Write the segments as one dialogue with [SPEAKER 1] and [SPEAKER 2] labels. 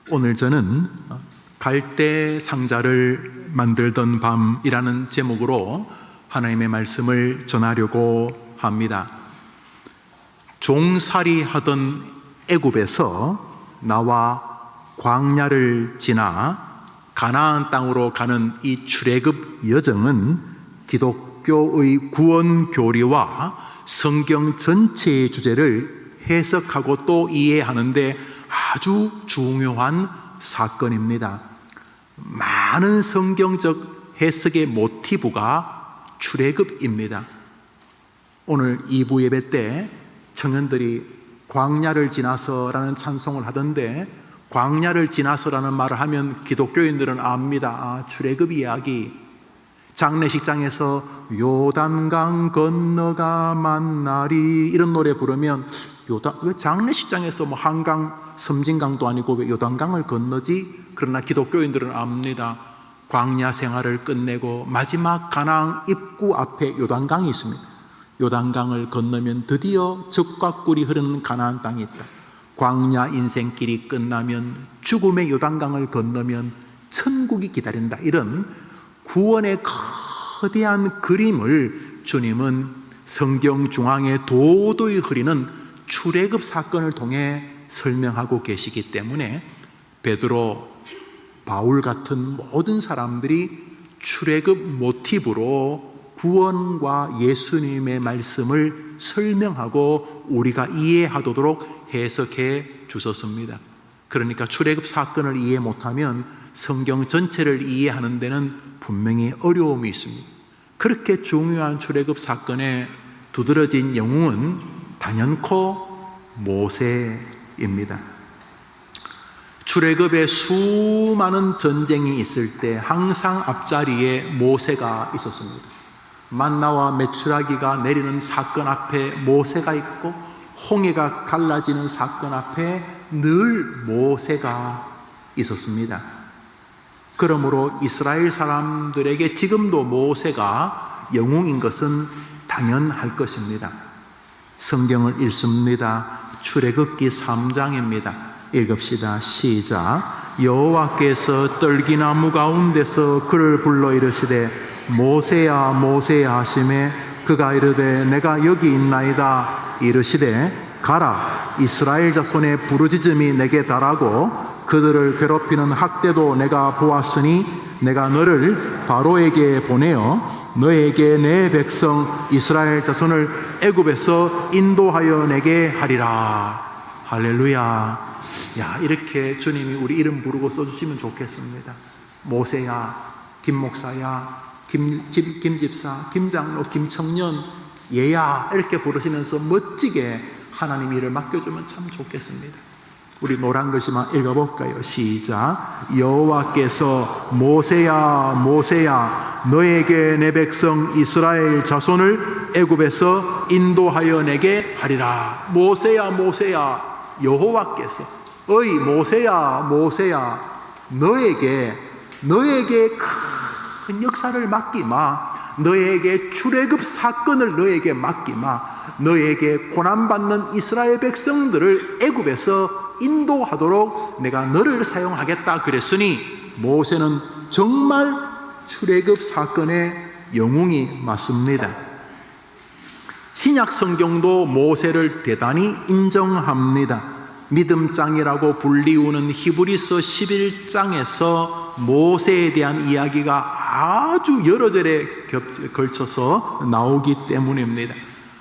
[SPEAKER 1] 오늘 저는 갈대 상자를 만들던 밤이라는 제목으로 하나님의 말씀을 전하려고 합니다. 종살이 하던 애굽에서 나와 광야를 지나 가나안 땅으로 가는 이 출애굽 여정은 기독교의 구원 교리와 성경 전체의 주제를 해석하고 또 이해하는데 아주 중요한 사건입니다. 많은 성경적 해석의 모티브가 출애굽입니다. 오늘 2부 예배 때 청년들이 광야를 지나서라는 찬송을 하던데, 광야를 지나서라는 말을 하면 기독교인들은 압니다. 출애굽 이야기. 장례식장에서 요단강 건너가 만나리 이런 노래 부르면 왜 장례식장에서 한강 섬진강도 아니고 왜 요단강을 건너지? 그러나 기독교인들은 압니다. 광야 생활을 끝내고 마지막 가나안 입구 앞에 요단강이 있습니다. 요단강을 건너면 드디어 젖과 꿀이 흐르는 가나안 땅이 있다. 광야 인생길이 끝나면 죽음의 요단강을 건너면 천국이 기다린다. 이런 구원의 거대한 그림을 주님은 성경 중앙에 도도히 흐리는 출애굽 사건을 통해 설명하고 계시기 때문에 베드로, 바울 같은 모든 사람들이 출애굽 모티브로 구원과 예수님의 말씀을 설명하고 우리가 이해하도록 해석해 주셨습니다. 그러니까 출애굽 사건을 이해 못하면 성경 전체를 이해하는 데는 분명히 어려움이 있습니다. 그렇게 중요한 출애굽 사건에 두드러진 영웅은 단연코 모세입니다. 출애굽에 수많은 전쟁이 있을 때 항상 앞자리에 모세가 있었습니다. 만나와 메추라기가 내리는 사건 앞에 모세가 있고, 홍해가 갈라지는 사건 앞에 늘 모세가 있었습니다. 그러므로 이스라엘 사람들에게 지금도 모세가 영웅인 것은 당연할 것입니다. 성경을 읽습니다. 출애굽기 3장입니다. 읽읍시다. 시작. 여호와께서 떨기나무 가운데서 그를 불러 이르시되 모세야 모세야 하시매 그가 이르되 내가 여기 있나이다. 이르시되 가라, 이스라엘 자손의 부르짖음이 내게 달하고 그들을 괴롭히는 학대도 내가 보았으니 내가 너를 바로에게 보내어 너에게 내 백성 이스라엘 자손을 애굽에서 인도하여 내게 하리라. 할렐루야. 이렇게 주님이 우리 이름 부르고 써주시면 좋겠습니다. 모세야, 김 목사야, 김 집사, 김 장로, 김 청년, 얘야 이렇게 부르시면서 멋지게 하나님 일을 맡겨주면 참 좋겠습니다. 우리 노란 글씨만 읽어볼까요? 시작. 여호와께서 모세야 모세야 너에게 내 백성 이스라엘 자손을 애굽에서 인도하여 내게 하리라. 모세야 모세야 여호와께서, 어이 모세야 모세야 너에게 큰 역사를 맡기마. 너에게 출애굽 사건을 너에게 맡기마. 너에게 고난받는 이스라엘 백성들을 애굽에서 인도하도록 내가 너를 사용하겠다 그랬으니 모세는 정말 출애굽 사건의 영웅이 맞습니다. 신약 성경도 모세를 대단히 인정합니다. 믿음장이라고 불리우는 히브리서 11장에서 모세에 대한 이야기가 아주 여러 절에 걸쳐서 나오기 때문입니다.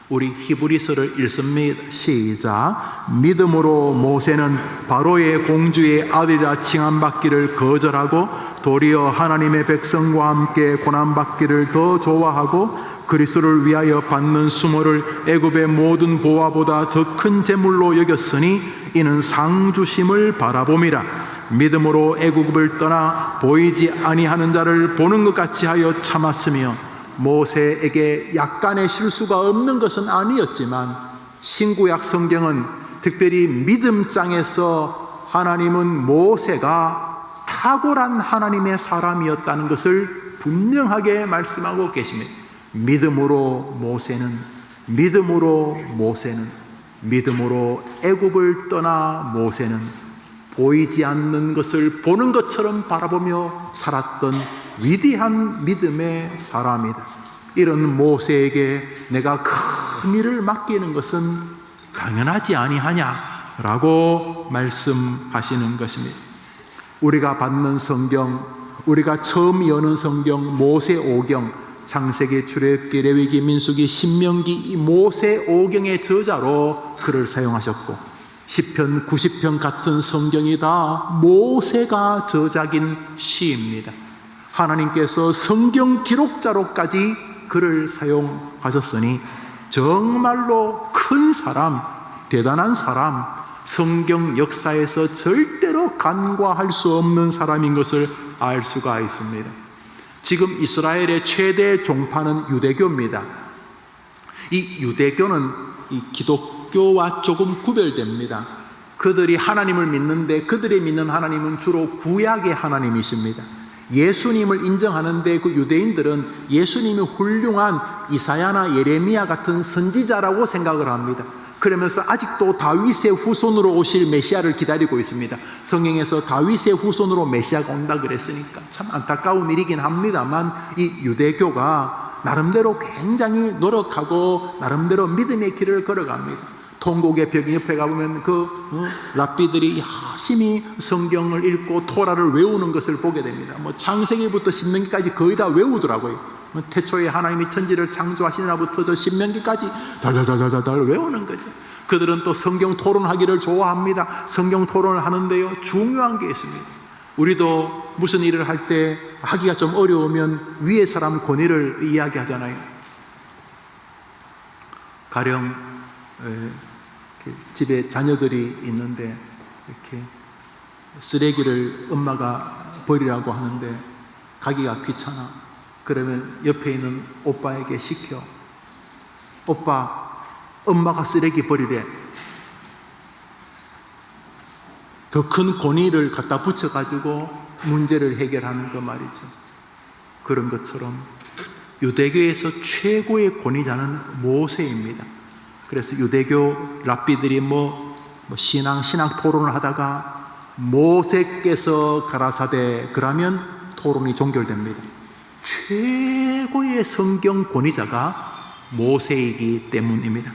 [SPEAKER 1] 우리 히브리서를 읽습니다. 시작. 믿음으로 모세는 바로의 공주의 아들이라 칭함받기를 거절하고 도리어 하나님의 백성과 함께 고난받기를 더 좋아하고 그리스도를 위하여 받는 수모를 애굽의 모든 보화보다 더 큰 재물로 여겼으니 이는 상주심을 바라봄이라. 믿음으로 애굽을 떠나 보이지 아니하는 자를 보는 것 같이 하여 참았으며 모세에게 약간의 실수가 없는 것은 아니었지만 신구약 성경은 특별히 믿음장에서 하나님은 모세가 탁월한 하나님의 사람이었다는 것을 분명하게 말씀하고 계십니다. 믿음으로 믿음으로 애굽을 떠나 모세는 보이지 않는 것을 보는 것처럼 바라보며 살았던 위대한 믿음의 사람이다. 이런 모세에게 내가 큰 일을 맡기는 것은 당연하지 아니하냐라고 말씀하시는 것입니다. 우리가 받는 성경, 우리가 처음 여는 성경, 모세오경, 창세기, 출애굽기, 레위기, 민수기, 신명기, 이 모세오경의 저자로 그를 사용하셨고, 시편, 90편 같은 성경이 다 모세가 저작인 시입니다. 하나님께서 성경 기록자로까지 그를 사용하셨으니 정말로 큰 사람, 대단한 사람, 성경 역사에서 절대로 간과할 수 없는 사람인 것을 알 수가 있습니다. 지금 이스라엘의 최대 종파는 유대교입니다. 이 유대교는 이 기독교와 조금 구별됩니다. 그들이 하나님을 믿는데 그들이 믿는 하나님은 주로 구약의 하나님이십니다. 예수님을 인정하는데 그 유대인들은 예수님이 훌륭한 이사야나 예레미야 같은 선지자라고 생각을 합니다. 그러면서 아직도 다윗의 후손으로 오실 메시아를 기다리고 있습니다. 성경에서 다윗의 후손으로 메시아가 온다 그랬으니까 참 안타까운 일이긴 합니다만, 이 유대교가 나름대로 굉장히 노력하고 나름대로 믿음의 길을 걸어갑니다. 통곡의 벽 옆에 가보면 랍비들이 열심히 성경을 읽고 토라를 외우는 것을 보게 됩니다. 창세기부터 신명기까지 거의 다 외우더라고요. 태초에 하나님이 천지를 창조하시나부터 저 신명기까지 달달달달달 외우는 거죠. 그들은 또 성경 토론하기를 좋아합니다. 성경 토론을 하는데요, 중요한 게 있습니다. 우리도 무슨 일을 할 때 하기가 좀 어려우면 위에 사람 권위를 이야기하잖아요. 가령 집에 자녀들이 있는데 이렇게 쓰레기를 엄마가 버리라고 하는데 가기가 귀찮아. 그러면 옆에 있는 오빠에게 시켜. 오빠, 엄마가 쓰레기 버리래. 더 큰 권위를 갖다 붙여가지고 문제를 해결하는 거 말이죠. 그런 것처럼 유대교에서 최고의 권위자는 모세입니다. 그래서 유대교 랍비들이 신앙 토론을 하다가 모세께서 가라사대 그러면 토론이 종결됩니다. 최고의 성경 권위자가 모세이기 때문입니다.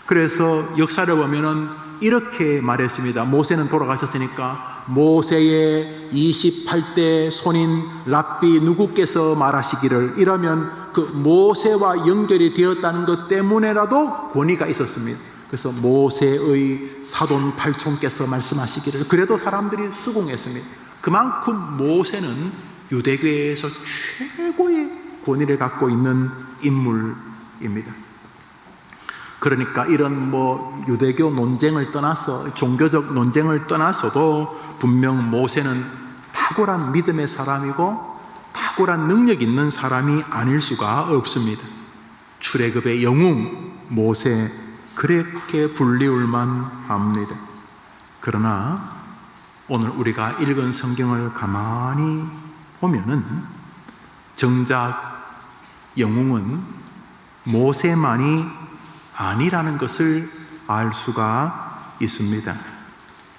[SPEAKER 1] 그래서 역사를 보면은 이렇게 말했습니다. 모세는 돌아가셨으니까 모세의 28대 손인 랍비 누구께서 말하시기를, 이러면 그 모세와 연결이 되었다는 것 때문에라도 권위가 있었습니다. 그래서 모세의 사돈 팔촌께서 말씀하시기를, 그래도 사람들이 수긍했습니다. 그만큼 모세는 유대교에서 최고의 권위를 갖고 있는 인물입니다. 그러니까 이런 유대교 논쟁을 떠나서, 종교적 논쟁을 떠나서도 분명 모세는 탁월한 믿음의 사람이고 탁월한 능력 있는 사람이 아닐 수가 없습니다. 출애굽의 영웅 모세, 그렇게 불리울만 합니다. 그러나 오늘 우리가 읽은 성경을 가만히 보면은 정작 영웅은 모세만이 아니라는 것을 알 수가 있습니다.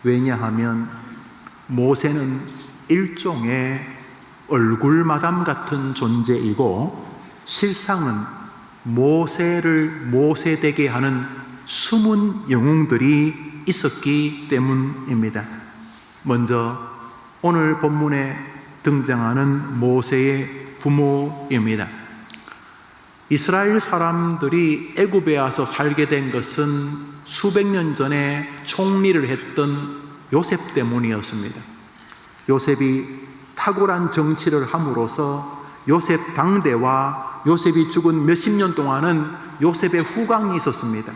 [SPEAKER 1] 왜냐하면 모세는 일종의 얼굴마담 같은 존재이고, 실상은 모세를 모세되게 하는 숨은 영웅들이 있었기 때문입니다. 먼저 오늘 본문에 등장하는 모세의 부모입니다. 이스라엘 사람들이 애굽에 와서 살게 된 것은 수백 년 전에 총리를 했던 요셉 때문이었습니다. 요셉이 탁월한 정치를 함으로써 요셉 당대와 요셉이 죽은 몇십 년 동안은 요셉의 후광이 있었습니다.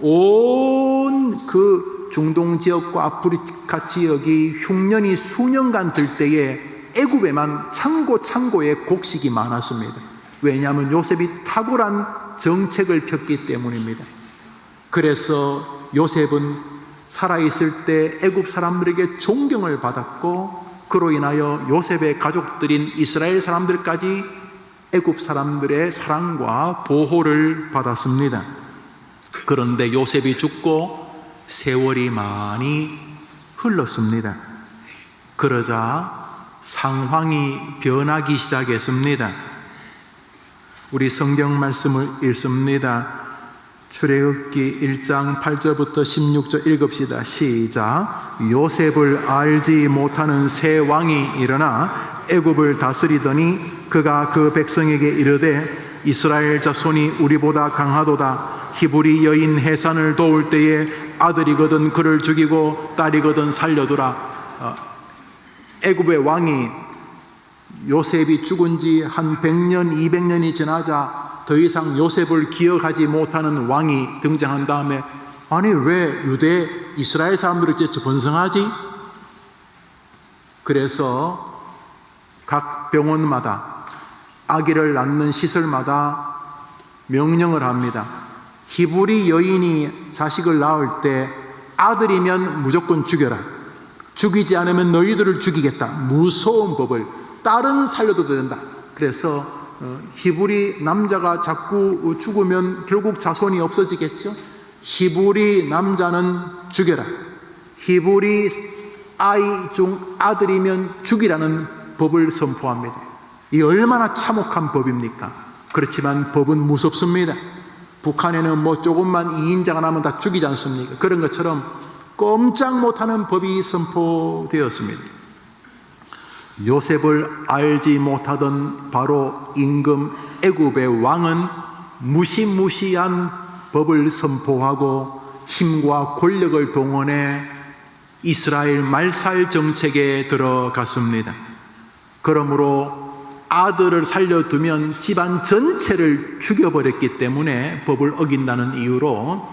[SPEAKER 1] 온 중동 지역과 아프리카 지역이 흉년이 수년간 들 때에 애굽에만 창고에 곡식이 많았습니다. 왜냐하면 요셉이 탁월한 정책을 폈기 때문입니다. 그래서 요셉은 살아있을 때 애굽 사람들에게 존경을 받았고, 그로 인하여 요셉의 가족들인 이스라엘 사람들까지 애굽 사람들의 사랑과 보호를 받았습니다. 그런데 요셉이 죽고 세월이 많이 흘렀습니다. 그러자 상황이 변하기 시작했습니다. 우리 성경 말씀을 읽습니다. 출애굽기 1장 8절부터 16절 읽읍시다. 시작. 요셉을 알지 못하는 새 왕이 일어나 애굽을 다스리더니 그가 그 백성에게 이르되 이스라엘 자손이 우리보다 강하도다. 히브리 여인 해산을 도울 때에 아들이거든 그를 죽이고 딸이거든 살려두라. 애굽의 왕이 요셉이 죽은 지 한 100년, 200년이 지나자 더 이상 요셉을 기억하지 못하는 왕이 등장한 다음에 아니 왜 유대 이스라엘 사람들이 이제 번성하지? 그래서 각 병원마다 아기를 낳는 시설마다 명령을 합니다. 히브리 여인이 자식을 낳을 때 아들이면 무조건 죽여라. 죽이지 않으면 너희들을 죽이겠다. 무서운 법을. 딸은 살려도 된다. 그래서 히브리 남자가 자꾸 죽으면 결국 자손이 없어지겠죠. 히브리 남자는 죽여라. 히브리 아이 중 아들이면 죽이라는 법을 선포합니다. 이 얼마나 참혹한 법입니까? 그렇지만 법은 무섭습니다. 북한에는 뭐 조금만 이인자가 나면 다 죽이지 않습니까? 그런 것처럼 꼼짝 못하는 법이 선포되었습니다. 요셉을 알지 못하던 바로 임금 애굽의 왕은 무시무시한 법을 선포하고 힘과 권력을 동원해 이스라엘 말살 정책에 들어갔습니다. 그러므로 아들을 살려두면 집안 전체를 죽여버렸기 때문에 법을 어긴다는 이유로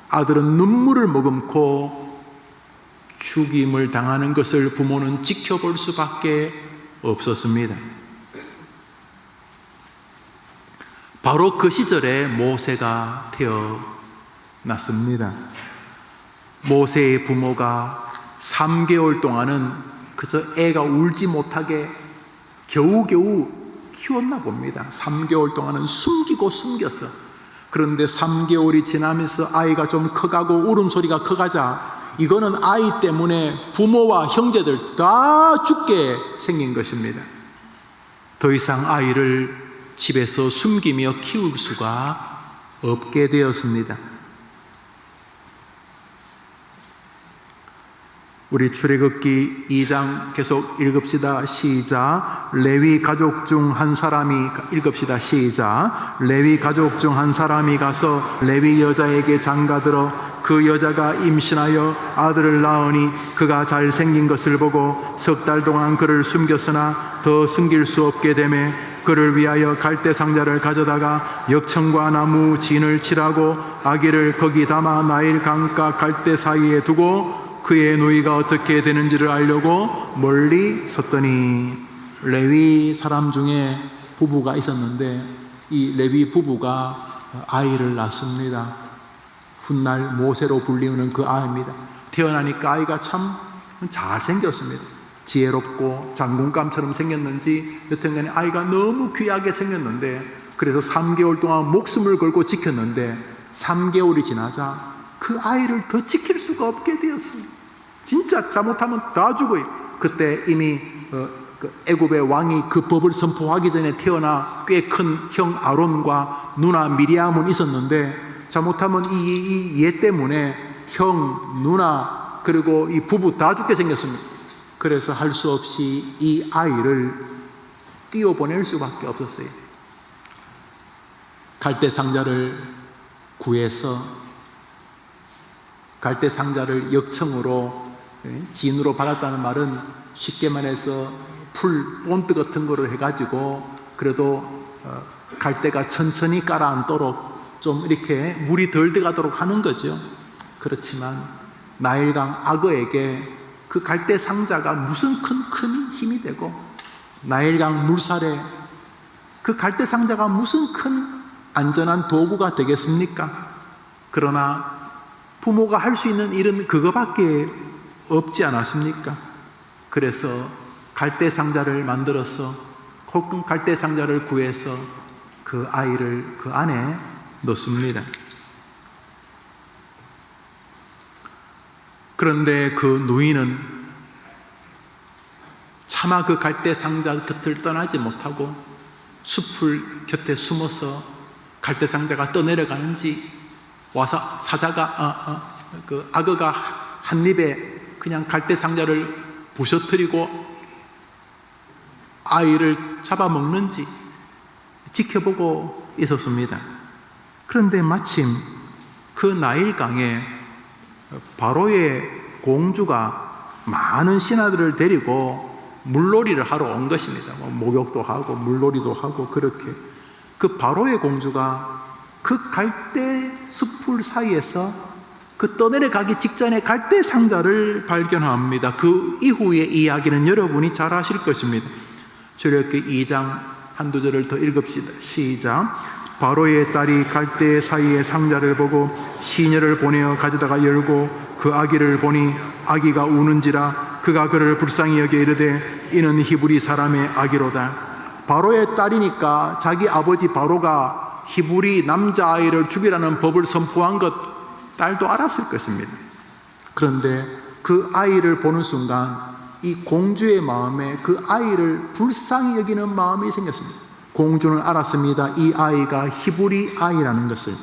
[SPEAKER 1] 아들은 눈물을 머금고 죽임을 당하는 것을 부모는 지켜볼 수밖에 없었습니다. 바로 그 시절에 모세가 태어났습니다. 모세의 부모가 3개월 동안은 그저 애가 울지 못하게 겨우겨우 키웠나 봅니다. 3개월 동안은 숨기고 숨겼어. 그런데 3개월이 지나면서 아이가 좀 커가고 울음소리가 커가자 이거는 아이 때문에 부모와 형제들 다 죽게 생긴 것입니다. 더 이상 아이를 집에서 숨기며 키울 수가 없게 되었습니다. 우리 출애굽기 2장 계속 읽읍시다. 시작. 레위 가족 중 한 사람이 읽읍시다. 시작. 레위 가족 중 한 사람이 가서 레위 여자에게 장가들어 그 여자가 임신하여 아들을 낳으니 그가 잘생긴 것을 보고 3달 동안 그를 숨겼으나 더 숨길 수 없게 되매 그를 위하여 갈대 상자를 가져다가 역청과 나무 진을 칠하고 아기를 거기 담아 나일 강가 갈대 사이에 두고 그의 누이가 어떻게 되는지를 알려고 멀리 섰더니 레위 사람 중에 부부가 있었는데 이 레위 부부가 아이를 낳습니다. 훗날 모세로 불리우는 그 아이입니다. 태어나니까 아이가 참 잘생겼습니다. 지혜롭고 장군감처럼 생겼는지 여튼간에 아이가 너무 귀하게 생겼는데 그래서 3개월 동안 목숨을 걸고 지켰는데 3개월이 지나자 그 아이를 더 지킬 수가 없게 되었습니다. 진짜 잘못하면 다 죽어요. 그때 이미 애굽의 왕이 그 법을 선포하기 전에 태어나 꽤 큰 형 아론과 누나 미리암은 있었는데 잘못하면 이 얘 때문에 형, 누나 그리고 이 부부 다 죽게 생겼습니다. 그래서 할 수 없이 이 아이를 띄워보낼 수밖에 없었어요. 갈대 상자를 구해서 갈대 상자를 역청으로 진으로 받았다는 말은 쉽게 말해서 풀 본드 같은 거를 해가지고 그래도 갈대가 천천히 가라앉도록 좀 이렇게 물이 덜 들어가도록 하는 거죠. 그렇지만 나일강 악어에게 그 갈대 상자가 무슨 큰 힘이 되고 나일강 물살에 그 갈대 상자가 무슨 큰 안전한 도구가 되겠습니까? 그러나 부모가 할 수 있는 일은 그거밖에 없지 않았습니까? 그래서 갈대 상자를 만들어서 혹은 갈대 상자를 구해서 그 아이를 그 안에 넣습니다. 그런데 그 누이는 차마 그 갈대 상자 곁을 떠나지 못하고 숲을 곁에 숨어서 갈대 상자가 떠내려가는지, 와서 사자가 그 악어가 한 입에 그냥 갈대 상자를 부셔뜨리고 아이를 잡아먹는지 지켜보고 있었습니다. 그런데 마침 그 나일강에 바로의 공주가 많은 신하들을 데리고 물놀이를 하러 온 것입니다. 목욕도 하고 물놀이도 하고 그렇게. 그 바로의 공주가 그 갈대 숲풀 사이에서 그 떠내려가기 직전에 갈대 상자를 발견합니다. 그 이후의 이야기는 여러분이 잘 아실 것입니다. 출애굽기 2장 한두 절을 더 읽읍시다. 시작. 바로의 딸이 갈대 사이의 상자를 보고 시녀를 보내어 가져다가 열고 그 아기를 보니 아기가 우는지라 그가 그를 불쌍히 여겨 이르되 이는 히브리 사람의 아기로다. 바로의 딸이니까 자기 아버지 바로가 히브리 남자아이를 죽이라는 법을 선포한 것 딸도 알았을 것입니다. 그런데 그 아이를 보는 순간 이 공주의 마음에 그 아이를 불쌍히 여기는 마음이 생겼습니다. 공주는 알았습니다. 이 아이가 히브리 아이라는 것을.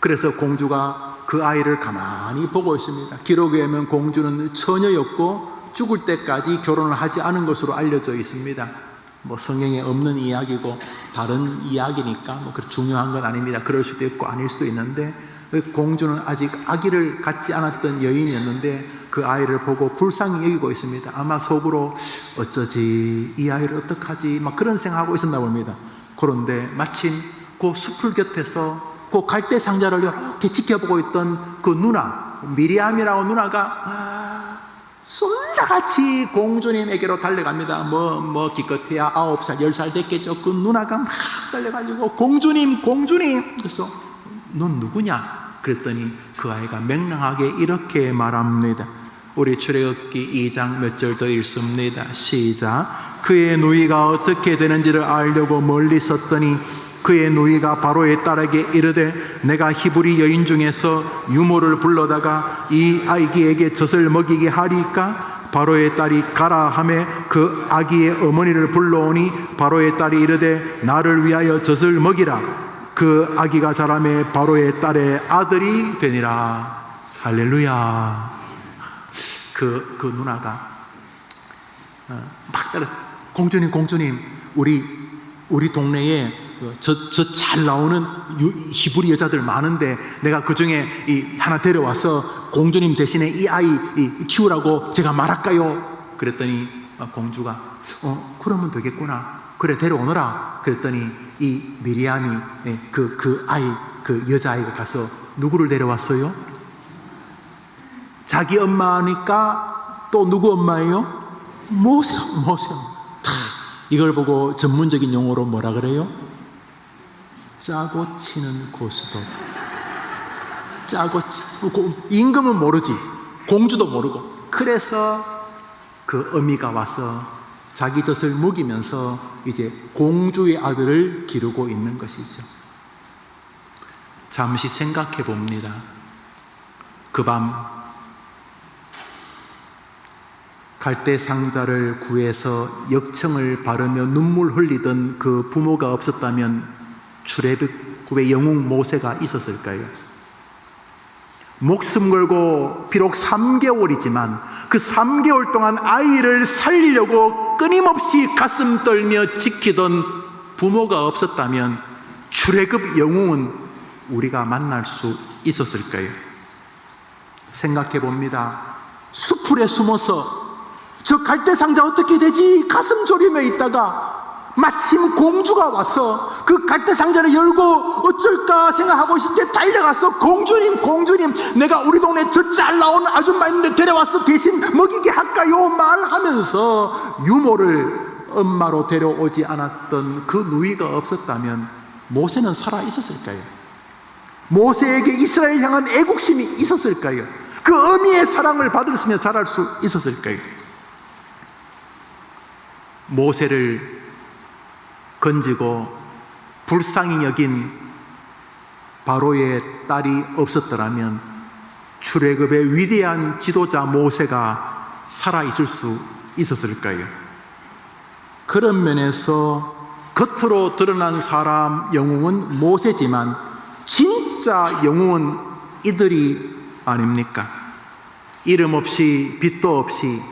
[SPEAKER 1] 그래서 공주가 그 아이를 가만히 보고 있습니다. 기록에 의하면 공주는 처녀였고 죽을 때까지 결혼을 하지 않은 것으로 알려져 있습니다. 성경에 없는 이야기고 다른 이야기니까 그렇게 중요한 건 아닙니다. 그럴 수도 있고 아닐 수도 있는데, 공주는 아직 아기를 갖지 않았던 여인이었는데 그 아이를 보고 불쌍히 여기고 있습니다. 아마 속으로 어쩌지, 이 아이를 어떡하지, 그런 생각하고 있었나 봅니다. 그런데 마침 그 숲풀 곁에서 그 갈대 상자를 이렇게 지켜보고 있던 그 누나, 미리암이라고 누나가 손자같이 공주님에게로 달려갑니다. 기껏해야 9살, 10살 됐겠죠. 그 누나가 막 달려가지고 공주님. 그래서 넌 누구냐? 그랬더니 그 아이가 맹랑하게 이렇게 말합니다. 우리 출애굽기 2장 몇 절 더 읽습니다. 시작. 그의 누이가 어떻게 되는지를 알려고 멀리 섰더니 그의 누이가 바로의 딸에게 이르되 내가 히브리 여인 중에서 유모를 불러다가 이 아기에게 젖을 먹이게 하리까? 바로의 딸이 가라 하매 그 아기의 어머니를 불러오니 바로의 딸이 이르되 나를 위하여 젖을 먹이라. 그 아기가 자라매 바로의 딸의 아들이 되니라. 할렐루야. 그 누나가 막 따라 공주님 우리 동네에 저 잘 나오는 히브리 여자들 많은데 내가 그 중에 하나 데려와서 공주님 대신에 이 아이 키우라고 제가 말할까요? 그랬더니 공주가 그러면 되겠구나. 그래 데려오너라. 그랬더니 이 미리암이 그 여자아이가 가서 누구를 데려왔어요? 자기 엄마니까 또 누구 엄마예요? 모세. 이걸 보고 전문적인 용어로 뭐라 그래요? 짜고 치는 고스톱. 임금은 모르지, 공주도 모르고. 그래서 그 어미가 와서 자기 젖을 먹이면서 이제 공주의 아들을 기르고 있는 것이죠. 잠시 생각해 봅니다. 그 밤 갈대 상자를 구해서 역청을 바르며 눈물 흘리던 그 부모가 없었다면 출애굽의 영웅 모세가 있었을까요? 목숨 걸고 비록 3개월이지만 그 3개월 동안 아이를 살리려고 끊임없이 가슴 떨며 지키던 부모가 없었다면 출애굽 영웅은 우리가 만날 수 있었을까요? 생각해 봅니다. 수풀에 숨어서 저 갈대 상자 어떻게 되지? 가슴 졸이며 있다가 마침 공주가 와서 그 갈대 상자를 열고 어쩔까 생각하고 있을 때 달려가서 공주님 내가 우리 동네 저 잘 나오는 아줌마 있는데 데려와서 대신 먹이게 할까요? 말하면서 유모를 엄마로 데려오지 않았던 그 누이가 없었다면 모세는 살아 있었을까요? 모세에게 이스라엘 향한 애국심이 있었을까요? 그 어미의 사랑을 받았으며 자랄 수 있었을까요? 모세를 건지고 불쌍히 여긴 바로의 딸이 없었더라면 출애굽의 위대한 지도자 모세가 살아있을 수 있었을까요? 그런 면에서 겉으로 드러난 사람 영웅은 모세지만 진짜 영웅은 이들이 아닙니까? 이름 없이 빛도 없이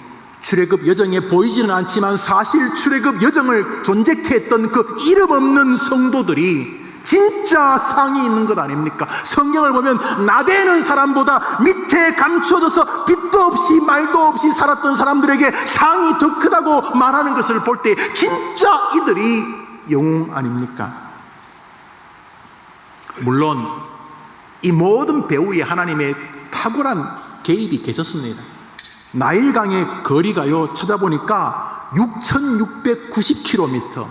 [SPEAKER 1] 출애굽 여정에 보이지는 않지만 사실 출애굽 여정을 존재케 했던 그 이름 없는 성도들이 진짜 상이 있는 것 아닙니까? 성경을 보면 나대는 사람보다 밑에 감추어져서 빛도 없이 말도 없이 살았던 사람들에게 상이 더 크다고 말하는 것을 볼 때 진짜 이들이 영웅 아닙니까? 물론 이 모든 배후에 하나님의 탁월한 개입이 계셨습니다. 나일강의 거리가요, 찾아보니까 6,690km,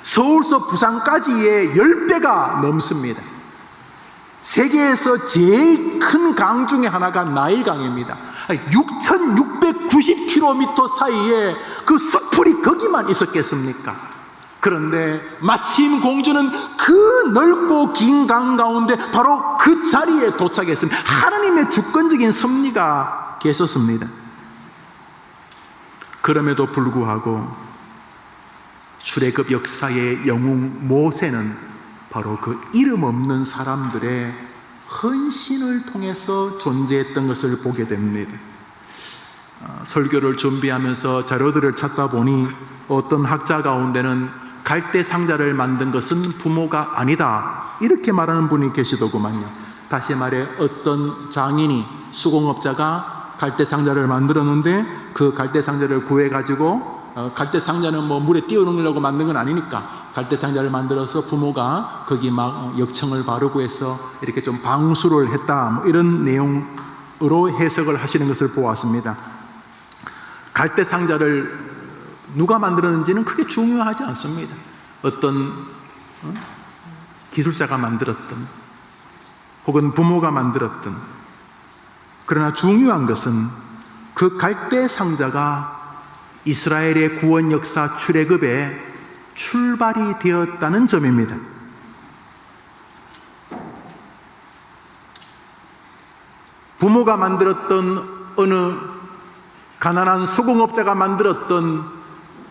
[SPEAKER 1] 서울서 부산까지의 10배가 넘습니다. 세계에서 제일 큰 강 중에 하나가 나일강입니다. 6,690km 사이에 그 수풀이 거기만 있었겠습니까? 그런데 마침 공주는 그 넓고 긴 강 가운데 바로 그 자리에 도착했습니다. 하나님의 주권적인 섭리가 계셨습니다. 그럼에도 불구하고 출애굽 역사의 영웅 모세는 바로 그 이름 없는 사람들의 헌신을 통해서 존재했던 것을 보게 됩니다. 설교를 준비하면서 자료들을 찾다 보니 어떤 학자 가운데는 갈대 상자를 만든 것은 부모가 아니다, 이렇게 말하는 분이 계시더구만요. 다시 말해 어떤 장인이, 수공업자가 갈대 상자를 만들었는데 그 갈대 상자를 구해가지고 갈대 상자는 뭐 물에 띄워놓으려고 만든 건 아니니까 갈대 상자를 만들어서 부모가 거기 막 역청을 바르고 해서 이렇게 좀 방수를 했다, 뭐 이런 내용으로 해석을 하시는 것을 보았습니다. 갈대 상자를 누가 만들었는지는 크게 중요하지 않습니다. 어떤 기술자가 만들었든 혹은 부모가 만들었든, 그러나 중요한 것은 그 갈대 상자가 이스라엘의 구원 역사 출애굽의 출발이 되었다는 점입니다. 부모가 만들었던 어느 가난한 수공업자가 만들었던,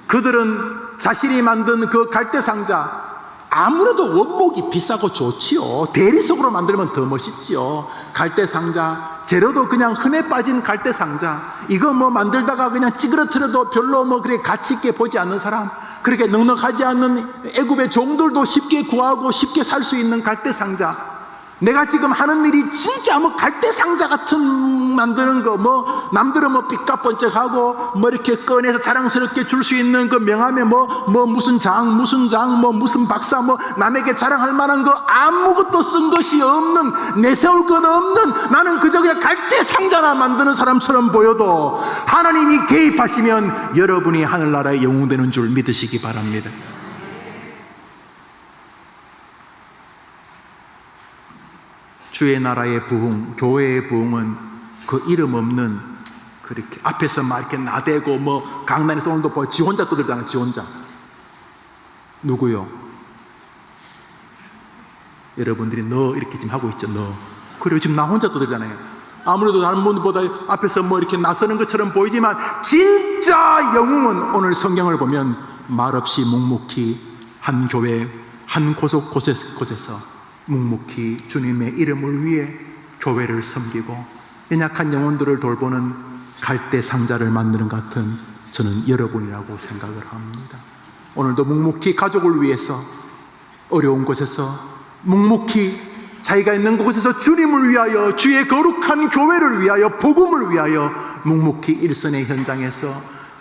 [SPEAKER 1] 그들은 자신이 만든 그 갈대 상자, 아무래도 원목이 비싸고 좋지요. 대리석으로 만들면 더 멋있지요. 갈대 상자, 재료도 그냥 흔해 빠진 갈대 상자, 이거 뭐 만들다가 그냥 찌그러뜨려도 별로 뭐 그래 가치 있게 보지 않는 사람, 그렇게 넉넉하지 않는 애굽의 종들도 쉽게 구하고 쉽게 살 수 있는 갈대 상자, 내가 지금 하는 일이 진짜 뭐 갈대 상자 같은 만드는 거, 뭐 남들은 뭐 삐까번쩍하고 뭐 이렇게 꺼내서 자랑스럽게 줄 수 있는 그 명함에 뭐 무슨 장 뭐 무슨 박사, 뭐 남에게 자랑할 만한 거 아무것도 쓴 것이 없는, 내세울 것 없는, 나는 그저 그냥 갈대 상자나 만드는 사람처럼 보여도 하나님이 개입하시면 여러분이 하늘나라의 영웅 되는 줄 믿으시기 바랍니다. 주의 나라의 부흥, 교회의 부흥은 그 이름 없는, 그렇게 앞에서 막 이렇게 나대고 뭐 강단에서 오늘도 뭐 지 혼자 떠들잖아요. 지 혼자. 누구요? 여러분들이 너 이렇게 지금 하고 있죠. 너. 그리고 지금 나 혼자 떠들잖아요. 아무래도 다른 분들보다 앞에서 뭐 이렇게 나서는 것처럼 보이지만 진짜 영웅은 오늘 성경을 보면 말없이 묵묵히 한 교회, 한 곳에서 묵묵히 주님의 이름을 위해 교회를 섬기고 연약한 영혼들을 돌보는 갈대 상자를 만드는 것 같은 저는 여러분이라고 생각을 합니다. 오늘도 묵묵히 가족을 위해서 어려운 곳에서 묵묵히 자기가 있는 곳에서 주님을 위하여, 주의 거룩한 교회를 위하여, 복음을 위하여 묵묵히 일선의 현장에서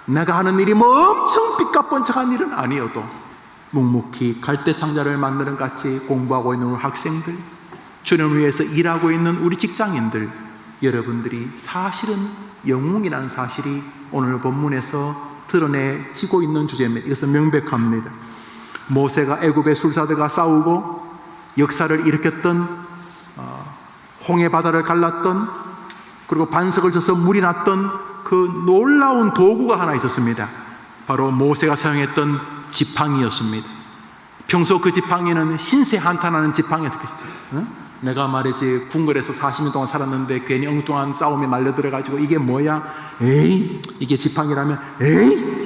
[SPEAKER 1] 내가 하는 일이 뭐 엄청 삐까뻔쩍한 일은 아니어도 묵묵히 갈대 상자를 만드는 같이 공부하고 있는 우리 학생들, 주님을 위해서 일하고 있는 우리 직장인들, 여러분들이 사실은 영웅이라는 사실이 오늘 본문에서 드러내지고 있는 주제입니다. 이것은 명백합니다. 모세가 애굽의 술사들과 싸우고 역사를 일으켰던, 홍해 바다를 갈랐던, 그리고 반석을 쳐서 물이 났던 그 놀라운 도구가 하나 있었습니다. 바로 모세가 사용했던 지팡이였습니다. 평소 그 지팡이는 신세 한탄하는 지팡이였어요. 내가 말이지 궁궐에서 40년 동안 살았는데 괜히 엉뚱한 싸움에 말려 들어가지고 이게 뭐야? 에이, 이게 지팡이라면 에이,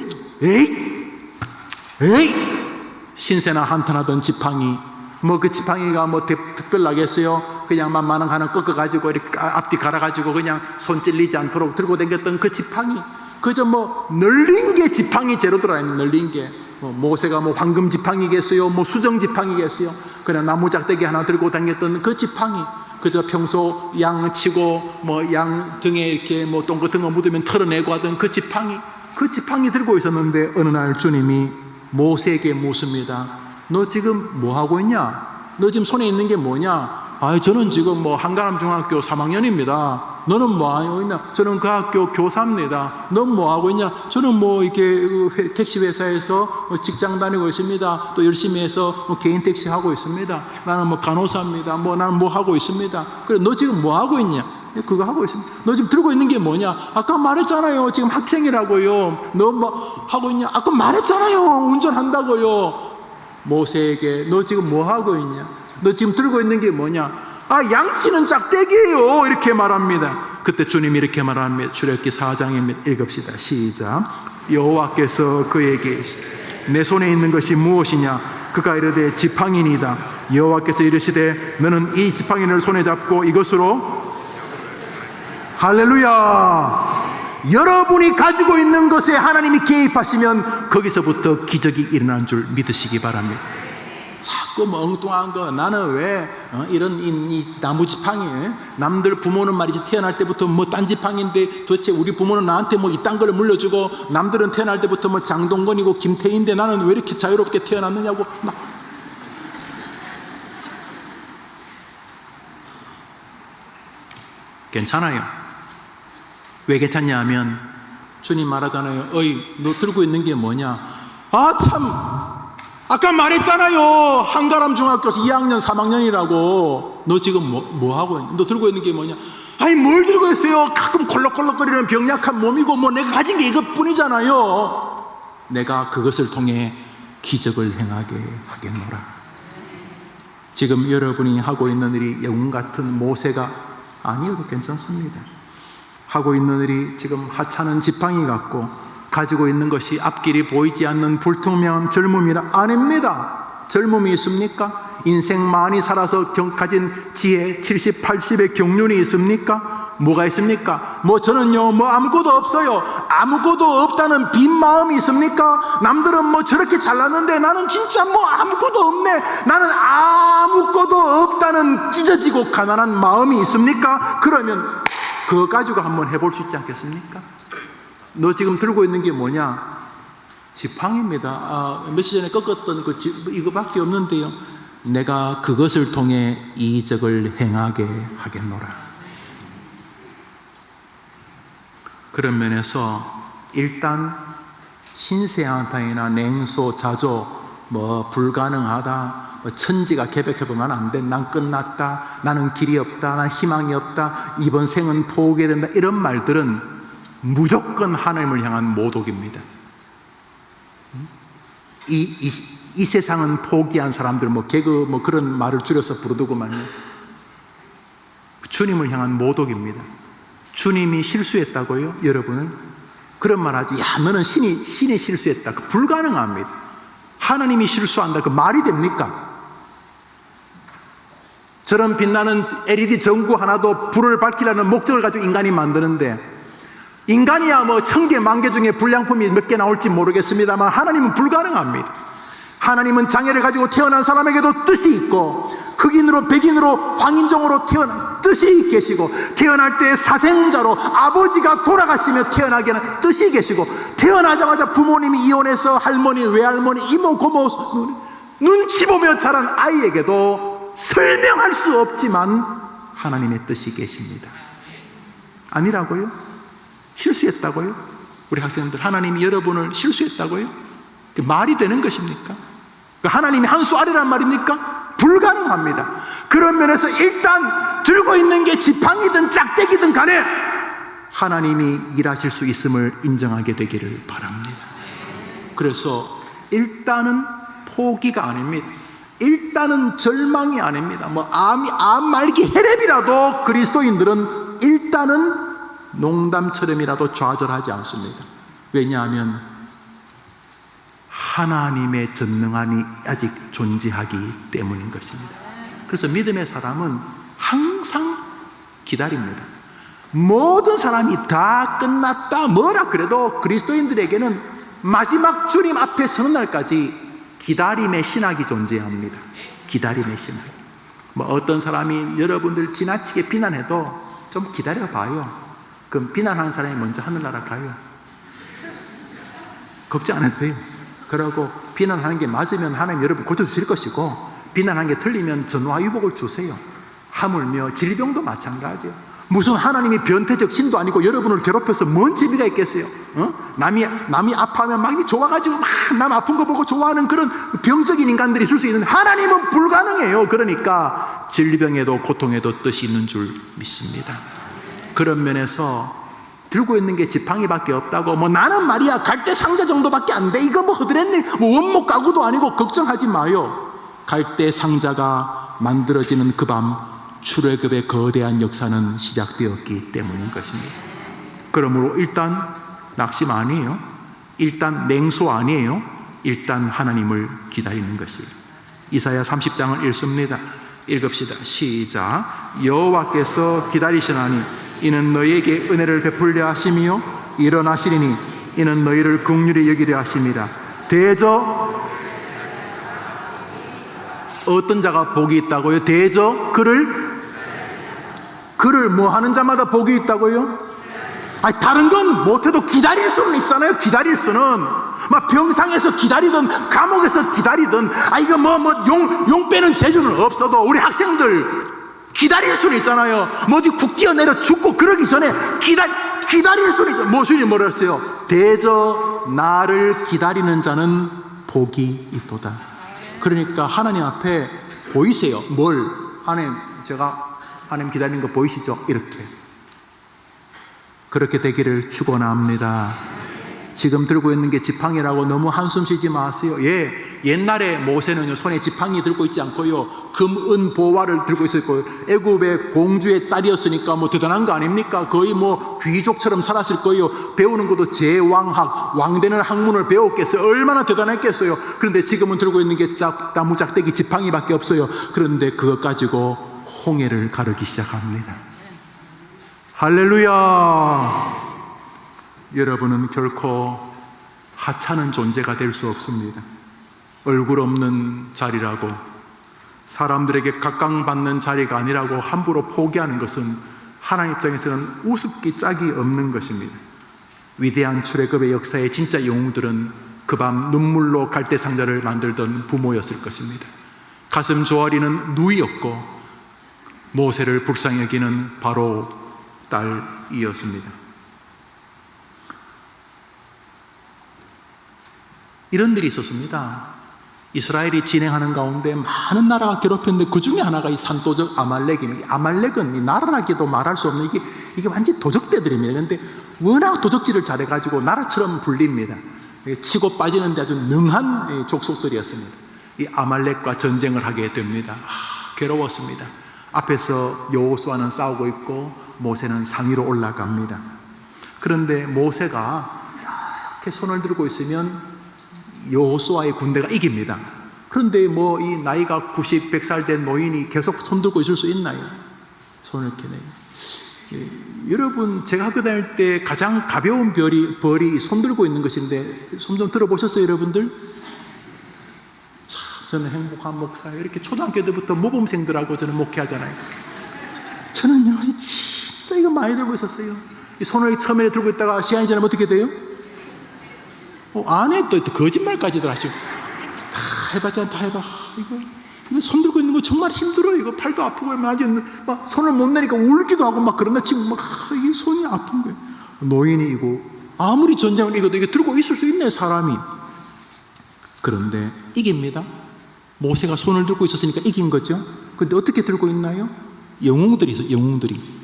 [SPEAKER 1] 신세나 한탄하던 지팡이, 뭐 그 지팡이가 뭐 특별하겠어요? 그냥 만만한 하나 꺾어가지고 이렇게 앞뒤 갈아가지고 그냥 손 찔리지 않도록 들고 다녔던 그 지팡이, 그저 뭐 널린 게 지팡이 재료더라. 널린 게 모세가 뭐 황금 지팡이겠어요? 뭐 수정 지팡이겠어요? 그냥 나무 작대기 하나 들고 다녔던 그 지팡이, 그저 평소 양 치고 뭐 양 등에 이렇게 뭐 똥 같은 거 묻으면 털어내고 하던 그 지팡이 들고 있었는데 어느 날 주님이 모세에게 묻습니다. 너 지금 뭐 하고 있냐? 너 지금 손에 있는 게 뭐냐? 저는 지금 뭐 한가람 중학교 3학년입니다. 너는 뭐 하고 있냐? 저는 그 학교 교사입니다. 넌 뭐 하고 있냐? 저는 뭐 이렇게 택시 회사에서 직장 다니고 있습니다. 또 열심히 해서 뭐 개인 택시 하고 있습니다. 나는 뭐 간호사입니다. 뭐 나는 뭐 하고 있습니다. 그래, 너 지금 뭐 하고 있냐? 그거 하고 있습니다. 너 지금 들고 있는 게 뭐냐? 아까 말했잖아요. 지금 학생이라고요. 너 뭐 하고 있냐? 아까 말했잖아요. 운전한다고요. 모세에게 너 지금 뭐 하고 있냐? 너 지금 들고 있는 게 뭐냐? 양치는 짝대기예요. 이렇게 말합니다. 그때 주님이 이렇게 말합니다. 출애굽기 4장입니다. 읽읍시다. 시작. 여호와께서 그에게 내 손에 있는 것이 무엇이냐? 그가 이르되 지팡이니이다. 여호와께서 이르시되 너는 이 지팡이를 손에 잡고 이것으로, 할렐루야, 여러분이 가지고 있는 것에 하나님이 개입하시면 거기서부터 기적이 일어나는 줄 믿으시기 바랍니다. 자꾸 뭐 엉뚱한 거, 나는 왜 이런 이 나무 지팡이, 남들 부모는 말이지 태어날 때부터 뭐 딴 지팡이인데 도대체 우리 부모는 나한테 뭐 이딴 걸 물려주고, 남들은 태어날 때부터 뭐 장동건이고 김태희인데 나는 왜 이렇게 자유롭게 태어났느냐고. 괜찮아요. 왜 괜찮냐 하면 주님 말하잖아요. 어이, 너 들고 있는 게 뭐냐? 참, 아까 말했잖아요. 한가람 중학교에서 2학년 3학년이라고. 너 지금 뭐 하고 있냐? 너 들고 있는 게 뭐냐? 뭘 들고 있어요? 가끔 콜록콜록거리는 병약한 몸이고 뭐 내가 가진 게 이것뿐이잖아요. 내가 그것을 통해 기적을 행하게 하겠노라. 지금 여러분이 하고 있는 일이 영웅 같은 모세가 아니어도 괜찮습니다. 하고 있는 일이 지금 하찮은 지팡이 같고 가지고 있는 것이 앞길이 보이지 않는 불투명한 젊음이라 아닙니다. 젊음이 있습니까? 인생 많이 살아서 가진 지혜 70, 80의 경륜이 있습니까? 뭐가 있습니까? 저는요 아무것도 없어요. 아무것도 없다는 빈 마음이 있습니까? 남들은 저렇게 잘났는데 나는 진짜 아무것도 없네. 나는 아무것도 없다는 찢어지고 가난한 마음이 있습니까? 그러면 그거 가지고 한번 해볼 수 있지 않겠습니까? 너 지금 들고 있는 게 뭐냐? 지팡이입니다. 며칠 전에 꺾었던 이거밖에 없는데요. 내가 그것을 통해 이적을 행하게 하겠노라. 그런 면에서 일단 신세한탄이나 냉소, 자조, 불가능하다, 천지가 개벽해도 난 안 돼, 난 끝났다, 나는 길이 없다, 난 희망이 없다, 이번 생은 포기된다, 이런 말들은 무조건 하나님을 향한 모독입니다. 이 세상은 포기한 사람들, 개그 그런 말을 줄여서 부르더구만요. 주님을 향한 모독입니다. 주님이 실수했다고요? 여러분은 그런 말 하지. 야, 너는 신이 실수했다. 불가능합니다. 하나님이 실수한다. 그 말이 됩니까? 저런 빛나는 LED 전구 하나도 불을 밝히라는 목적을 가지고 인간이 만드는데, 인간이야 1000개, 10,000개 중에 불량품이 몇 개 나올지 모르겠습니다만 하나님은 불가능합니다. 하나님은 장애를 가지고 태어난 사람에게도 뜻이 있고, 흑인으로 백인으로 황인종으로 태어난 뜻이 계시고, 태어날 때 사생자로 아버지가 돌아가시며 태어나게 하는 뜻이 계시고, 태어나자마자 부모님이 이혼해서 할머니, 외할머니, 이모, 고모 눈치 보며 자란 아이에게도 설명할 수 없지만 하나님의 뜻이 계십니다. 아니라고요? 실수했다고요? 우리 학생들, 하나님이 여러분을 실수했다고요? 말이 되는 것입니까? 하나님이 한 수 아래란 말입니까? 불가능합니다. 그런 면에서 일단 들고 있는 게 지팡이든 짝대기든 간에 하나님이 일하실 수 있음을 인정하게 되기를 바랍니다. 그래서 일단은 포기가 아닙니다. 일단은 절망이 아닙니다. 암 말기 헬압이라도 그리스도인들은 일단은 농담처럼이라도 좌절하지 않습니다. 왜냐하면 하나님의 전능함이 아직 존재하기 때문인 것입니다. 그래서 믿음의 사람은 항상 기다립니다. 모든 사람이 다 끝났다 뭐라 그래도 그리스도인들에게는 마지막 주님 앞에 서는 날까지 기다림의 신학이 존재합니다. 기다림의 신학. 뭐 어떤 사람이 여러분들 지나치게 비난해도 좀 기다려봐요. 그럼 비난하는 사람이 먼저 하늘나라 가요. 걱정 안 해도 돼요. 그러고 비난하는 게 맞으면 하나님 여러분 고쳐주실 것이고, 비난하는 게 틀리면 전화위복을 주세요. 하물며 질병도 마찬가지예요. 무슨 하나님이 변태적 신도 아니고 여러분을 괴롭혀서 뭔 재미가 있겠어요? 남이 아파하면 막 좋아가지고 막 남 아픈 거 보고 좋아하는 그런 병적인 인간들이 있을 수 있는데, 하나님은 불가능해요. 그러니까 질병에도 고통에도 뜻이 있는 줄 믿습니다. 그런 면에서 들고 있는 게 지팡이밖에 없다고, 뭐 나는 말이야 갈대 상자 정도밖에 안 돼, 이거 뭐 허드렛네, 뭐 원목 가구도 아니고, 걱정하지 마요. 갈대 상자가 만들어지는 그 밤 출애굽의 거대한 역사는 시작되었기 때문인 것입니다. 그러므로 일단 낙심 아니에요. 일단 냉소 아니에요. 일단 하나님을 기다리는 것이에요. 이사야 30장을 읽습니다. 읽읍시다. 시작. 여호와께서 기다리시나니 이는 너희에게 은혜를 베풀려 하심이요 일어나시리니 이는 너희를 긍휼히 여기려 하심이라. 대저 어떤 자가 복이 있다고요? 대저 그를 뭐 하는 자마다 복이 있다고요? 아니, 다른 건 못해도 기다릴 수는 있잖아요. 기다릴 수는 막 병상에서 기다리든 감옥에서 기다리든, 이거 용 빼는 재주는 없어도 우리 학생들 기다릴 수는 있잖아요. 뭐 어디 국 뛰어내려 죽고 그러기 전에 기다릴 수는 있죠. 모순이 뭐라 했어요? 대저 나를 기다리는 자는 복이 있도다. 그러니까 하나님 앞에 보이세요. 뭘? 하나님, 제가 하나님 기다리는 거 보이시죠? 이렇게. 그렇게 되기를 축원합니다. 지금 들고 있는 게 지팡이라고 너무 한숨 쉬지 마세요. 예, 옛날에 모세는요 손에 지팡이 들고 있지 않고요 금, 은, 보화를 들고 있을 거예요. 애굽의 공주의 딸이었으니까 뭐 대단한 거 아닙니까? 거의 뭐 귀족처럼 살았을 거예요. 배우는 것도 제왕학, 왕되는 학문을 배웠겠어요. 얼마나 대단했겠어요. 그런데 지금은 들고 있는 게 나무작대기 지팡이밖에 없어요. 그런데 그것 가지고 홍해를 가르기 시작합니다. 할렐루야. 여러분은 결코 하찮은 존재가 될 수 없습니다. 얼굴 없는 자리라고, 사람들에게 각광받는 자리가 아니라고 함부로 포기하는 것은 하나님 입장에서는 우습기 짝이 없는 것입니다. 위대한 출애굽의 역사의 진짜 영웅들은 그 밤 눈물로 갈대상자를 만들던 부모였을 것입니다. 가슴 조아리는 누이였고 모세를 불쌍히 여기는 바로 딸이었습니다. 이런 일이 있었습니다. 이스라엘이 진행하는 가운데 많은 나라가 괴롭혔는데 그 중에 하나가 이 산도적 아말렉입니다. 아말렉은 이 나라라기도 말할 수 없는 이게 완전 도적대들입니다. 그런데 워낙 도적질을 잘해가지고 나라처럼 불립니다. 치고 빠지는데 아주 능한 족속들이었습니다. 이 아말렉과 전쟁을 하게 됩니다. 괴로웠습니다. 앞에서 여호수아는 싸우고 있고 모세는 상위로 올라갑니다. 그런데 모세가 이렇게 손을 들고 있으면 여호수아의 군대가 이깁니다. 그런데 뭐 이 나이가 90, 100살 된 노인이 계속 손 들고 있을 수 있나요? 손을 이렇게 내요. 여러분, 제가 학교 다닐 때 가장 가벼운 벌이 손 들고 있는 것인데 손 좀 들어보셨어요, 여러분들? 참, 저는 행복한 목사예요. 이렇게 초등학교 때부터 모범생들하고 저는 목회하잖아요. 저는요, 진짜 이거 많이 들고 있었어요. 이 손을 처음에 들고 있다가 시간이 지나면 어떻게 돼요? 안에 또 거짓말까지들 하시고, 다 해봤잖아, 다 해봐. 이거 손 들고 있는 거 정말 힘들어요. 이거 팔도 아프고, 막 손을 못 내니까 울기도 하고, 막 그런다 치고, 막, 이게 손이 아픈 거예요. 노인이 이거, 아무리 전쟁을 이겨도 이게 들고 있을 수 있네, 사람이. 그런데 이깁니다. 모세가 손을 들고 있었으니까 이긴 거죠. 근데 어떻게 들고 있나요? 영웅들이 있어요, 영웅들이.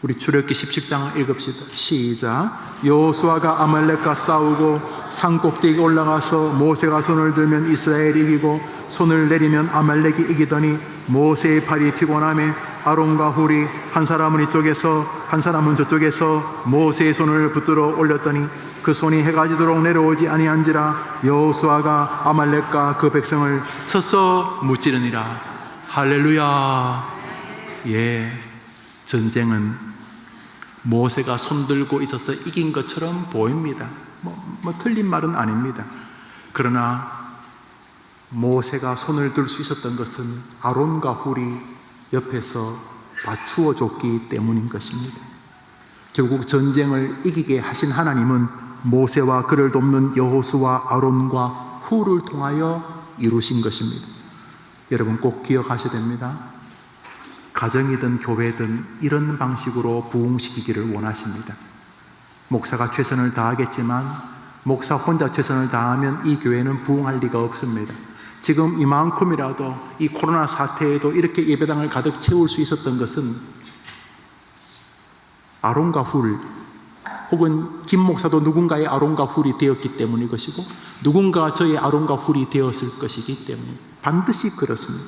[SPEAKER 1] 우리 출애굽기 17장을 읽읍시다. 시작. 여호수아가 아말렉과 싸우고 산 꼭대기에 올라가서 모세가 손을 들면 이스라엘이 이기고 손을 내리면 아말렉이 이기더니 모세의 팔이 피곤하며 아론과 훌이 한 사람은 이쪽에서 한 사람은 저쪽에서 모세의 손을 붙들어 올렸더니 그 손이 해가 지도록 내려오지 아니한지라 여호수아가 아말렉과 그 백성을 서서 무찌르니라. 할렐루야. 예, 전쟁은 모세가 손들고 있어서 이긴 것처럼 보입니다. 뭐 틀린 말은 아닙니다. 그러나 모세가 손을 들 수 있었던 것은 아론과 훌이 옆에서 받추어 줬기 때문인 것입니다. 결국 전쟁을 이기게 하신 하나님은 모세와 그를 돕는 여호수아, 아론과 훌을 통하여 이루신 것입니다. 여러분 꼭 기억하셔야 됩니다. 가정이든 교회든 이런 방식으로 부흥시키기를 원하십니다. 목사가 최선을 다하겠지만 목사 혼자 최선을 다하면 이 교회는 부흥할 리가 없습니다. 지금 이만큼이라도 이 코로나 사태에도 이렇게 예배당을 가득 채울 수 있었던 것은 아론과 훌, 혹은 김 목사도 누군가의 아론과 훌이 되었기 때문일 것이고 누군가가 저의 아론과 훌이 되었을 것이기 때문에 반드시 그렇습니다.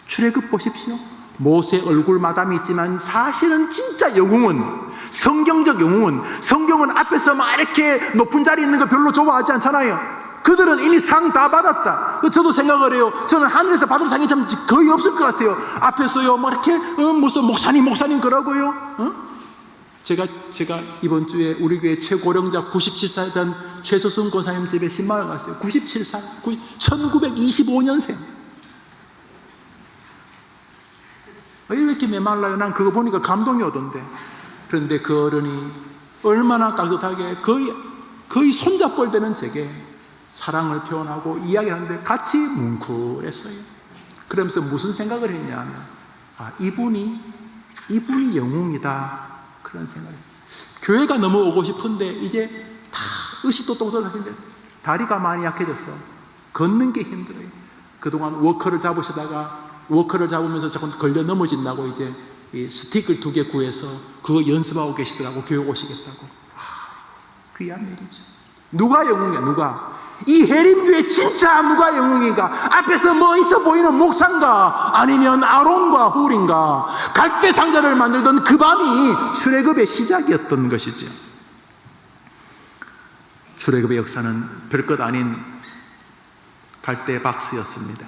[SPEAKER 1] 출애굽 보십시오. 모세 얼굴 마담이 있지만 사실은 진짜 영웅은, 성경적 영웅은, 성경은 앞에서 막 이렇게 높은 자리에 있는 거 별로 좋아하지 않잖아요. 그들은 이미 상 다 받았다. 저도 생각을 해요. 저는 하늘에서 받을 상이 참 거의 없을 것 같아요. 앞에서요 막 이렇게 무슨 목사님 그러고요. 제가 이번 주에 우리 교회 최고령자 97살에 된 최소순 권사님 집에 신방을 갔어요. 97살, 1925년생. 왜 이렇게 메말라요? 난 그거 보니까 감동이 오던데. 그런데 그 어른이 얼마나 따뜻하게 거의 손잡고 되는 제게 사랑을 표현하고 이야기를 하는데 같이 뭉클했어요. 그러면서 무슨 생각을 했냐면 이분이 영웅이다, 그런 생각을. 교회가 너무 오고 싶은데 이제 다 의식도 똑똑하신데 다리가 많이 약해졌어. 걷는 게 힘들어요. 그동안 워커를 잡으면서 자꾸 걸려 넘어진다고 이제 이 스틱을 2개 구해서 그거 연습하고 계시더라고. 교회 오시겠다고. 귀한 일이죠. 누가 영웅이야? 누가? 이 해림교회 진짜 누가 영웅인가? 앞에서 뭐 있어 보이는 목사인가? 아니면 아론과 훌인가? 갈대상자를 만들던 그 밤이 출애굽의 시작이었던 것이죠. 출애굽의 역사는 별것 아닌 갈대 박스였습니다.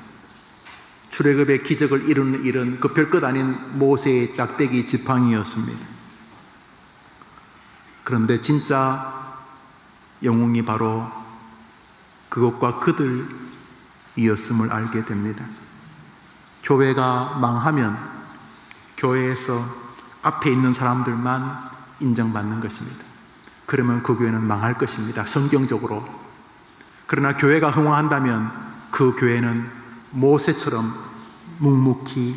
[SPEAKER 1] 출애굽의 기적을 이루는 일은 그 별것 아닌 모세의 짝대기 지팡이였습니다. 그런데 진짜 영웅이 바로 그것과 그들이었음을 알게 됩니다. 교회가 망하면 교회에서 앞에 있는 사람들만 인정받는 것입니다. 그러면 그 교회는 망할 것입니다. 성경적으로. 그러나 교회가 흥황한다면 그 교회는 모세처럼 묵묵히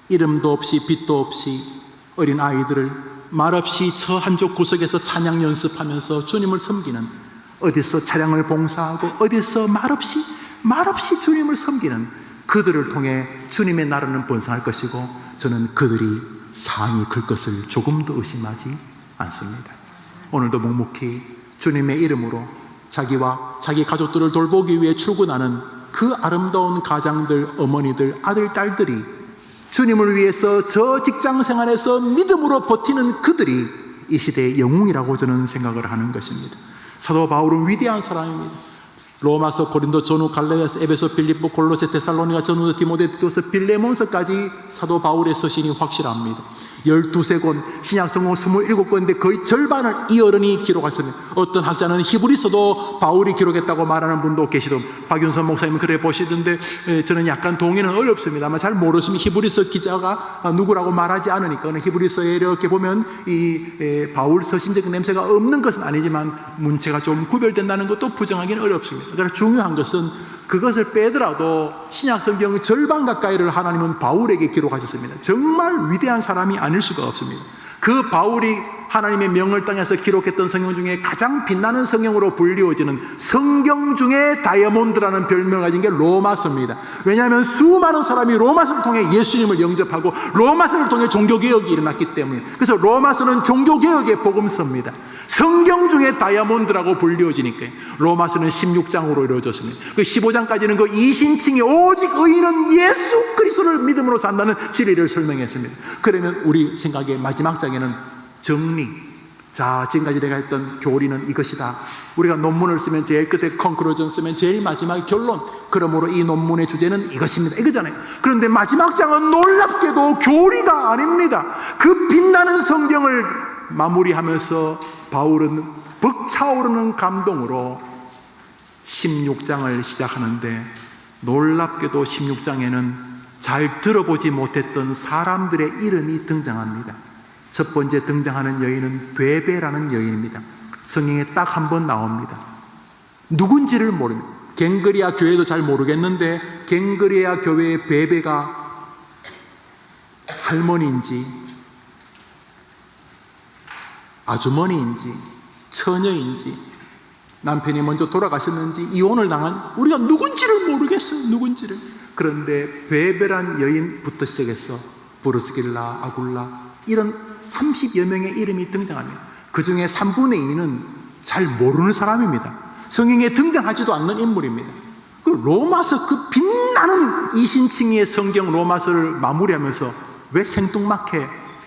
[SPEAKER 1] 이름도 없이 빛도 없이 어린 아이들을 말없이 저 한쪽 구석에서 찬양 연습하면서 주님을 섬기는, 어디서 차량을 봉사하고 어디서 말없이 주님을 섬기는 그들을 통해 주님의 나라는 번성할 것이고 저는 그들이 상이 클 것을 조금도 의심하지 않습니다. 오늘도 묵묵히 주님의 이름으로 자기와 자기 가족들을 돌보기 위해 출근하는 그 아름다운 가장들, 어머니들, 아들, 딸들이 주님을 위해서 저 직장 생활에서 믿음으로 버티는 그들이 이 시대의 영웅이라고 저는 생각을 하는 것입니다. 사도 바울은 위대한 사람입니다. 로마서, 고린도, 전후, 갈라디아서, 에베소, 빌립보, 골로새, 데살로니가, 전후, 디모데, 디도서, 빌레몬서까지 사도 바울의 서신이 확실합니다. 12권, 신약성경 27권인데 거의 절반을 이 어른이 기록했습니다. 어떤 학자는 히브리서도 바울이 기록했다고 말하는 분도 계시던, 박윤선 목사님은 그래 보시던데 저는 약간 동의는 어렵습니다만 잘 모르시면 히브리서 기자가 누구라고 말하지 않으니까 히브리서에 이렇게 보면 이 바울 서신적 냄새가 없는 것은 아니지만 문체가 좀 구별된다는 것도 부정하기는 어렵습니다. 그러나 중요한 것은 그것을 빼더라도 신약성경 절반 가까이를 하나님은 바울에게 기록하셨습니다. 정말 위대한 사람이 아닐 수가 없습니다. 그 바울이 하나님의 명을 땅에서 기록했던 성경 중에 가장 빛나는 성경으로 불리워지는 성경 중에 다이아몬드라는 별명을 가진 게 로마서입니다. 왜냐하면 수많은 사람이 로마서를 통해 예수님을 영접하고 로마서를 통해 종교개혁이 일어났기 때문에. 그래서 로마서는 종교개혁의 복음서입니다. 성경 중에 다이아몬드라고 불리워지니까 로마서는 16장으로 이루어졌습니다. 그 15장까지는 그 이신칭의 오직 의인은 예수 그리스도를 믿음으로 산다는 진리를 설명했습니다. 그러면 우리 생각의 마지막 장에는 정리. 자, 지금까지 내가 했던 교리는 이것이다. 우리가 논문을 쓰면 제일 끝에 컨클루전 쓰면 제일 마지막에 결론. 그러므로 이 논문의 주제는 이것입니다. 이거잖아요. 그런데 마지막 장은 놀랍게도 교리가 아닙니다. 그 빛나는 성경을 마무리하면서 바울은 벅차오르는 감동으로 16장을 시작하는데, 놀랍게도 16장에는 잘 들어보지 못했던 사람들의 이름이 등장합니다. 첫 번째 등장하는 여인은 베베라는 여인입니다. 성경에 딱 한 번 나옵니다. 누군지를 모릅니다. 갱그리아 교회도 잘 모르겠는데 갱그리아 교회의 베베가 할머니인지 아주머니인지 처녀인지 남편이 먼저 돌아가셨는지 이혼을 당한, 우리가 누군지를 모르겠어요. 누군지를. 그런데 베베란 여인부터 시작해서 브루스길라, 아굴라 이런 30여 명의 이름이 등장합니다. 그 중에 3분의 2는 잘 모르는 사람입니다. 성경에 등장하지도 않는 인물입니다. 그 로마서, 그 빛나는 이신칭의 성경 로마서를 마무리하면서 왜 생뚱맞게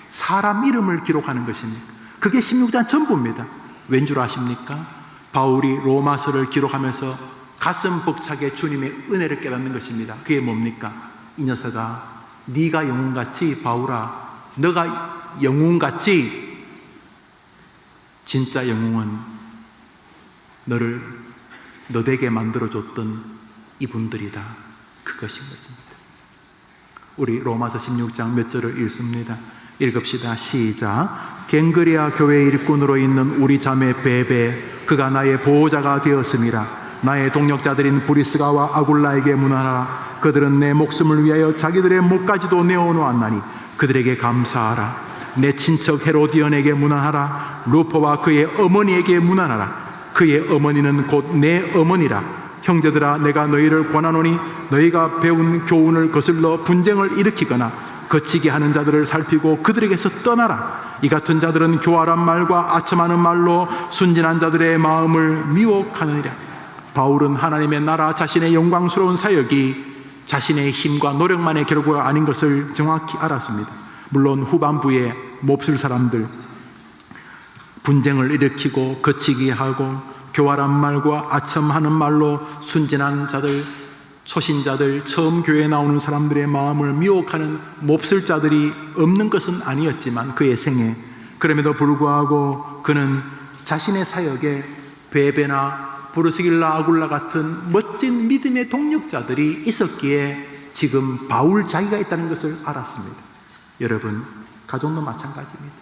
[SPEAKER 1] 사람 이름을 기록하는 것입니까? 그게 16장 전부입니다. 왠 줄 아십니까? 바울이 로마서를 기록하면서 가슴 벅차게 주님의 은혜를 깨닫는 것입니다. 그게 뭡니까? 이 녀석아, 네가 영웅같이, 바울아, 너가 영웅같이, 진짜 영웅은 너에게 만들어줬던 이분들이다. 그것인 것입니다. 우리 로마서 16장 몇 절을 읽습니다. 읽읍시다. 시작. 갱그리아 교회의 일꾼으로 있는 우리 자매 베베, 그가 나의 보호자가 되었음이라. 나의 동역자들인 브리스가와 아굴라에게 문안하라. 그들은 내 목숨을 위하여 자기들의 목까지도 내어놓았나니 그들에게 감사하라. 내 친척 헤로디언에게 문안하라. 루퍼와 그의 어머니에게 문안하라. 그의 어머니는 곧 내 어머니라. 형제들아, 내가 너희를 권하노니 너희가 배운 교훈을 거슬러 분쟁을 일으키거나 거치게 하는 자들을 살피고 그들에게서 떠나라. 이 같은 자들은 교활한 말과 아첨하는 말로 순진한 자들의 마음을 미혹하느니라. 바울은 하나님의 나라, 자신의 영광스러운 사역이 자신의 힘과 노력만의 결과가 아닌 것을 정확히 알았습니다. 물론 후반부에 몹쓸 사람들, 분쟁을 일으키고 거치게 하고 교활한 말과 아첨하는 말로 순진한 자들, 초신자들, 처음 교회에 나오는 사람들의 마음을 미혹하는 몹쓸 자들이 없는 것은 아니었지만 그의 생에, 그럼에도 불구하고 그는 자신의 사역에 베베나 브루스길라, 아굴라 같은 멋진 믿음의 동력자들이 있었기에 지금 바울 자기가 있다는 것을 알았습니다. 여러분, 가정도 마찬가지입니다.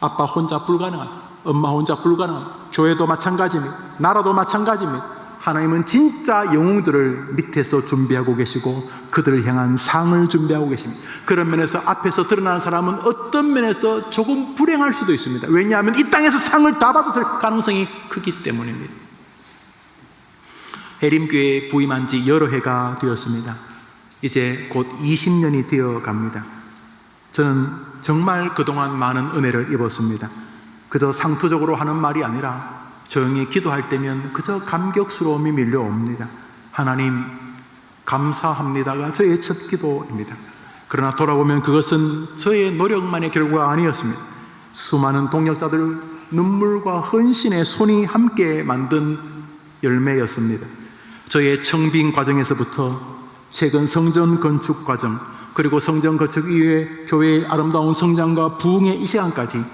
[SPEAKER 1] 아빠 혼자 불가능한, 엄마 혼자 불가능한, 교회도 마찬가지입니다. 나라도 마찬가지입니다. 하나님은 진짜 영웅들을 밑에서 준비하고 계시고 그들을 향한 상을 준비하고 계십니다. 그런 면에서 앞에서 드러나는 사람은 어떤 면에서 조금 불행할 수도 있습니다. 왜냐하면 이 땅에서 상을 다 받았을 가능성이 크기 때문입니다. 해림교회에 부임한 지 여러 해가 되었습니다. 이제 곧 20년이 되어 갑니다. 저는 정말 그동안 많은 은혜를 입었습니다. 그저 상투적으로 하는 말이 아니라 조용히 기도할 때면 그저 감격스러움이 밀려옵니다. 하나님 감사합니다가 저의 첫 기도입니다. 그러나 돌아보면 그것은 저의 노력만의 결과가 아니었습니다. 수많은 동역자들 눈물과 헌신의 손이 함께 만든 열매였습니다. 저의 청빙 과정에서부터 최근 성전 건축 과정, 그리고 성전 건축 이후에 교회의 아름다운 성장과 부흥의 이 시간까지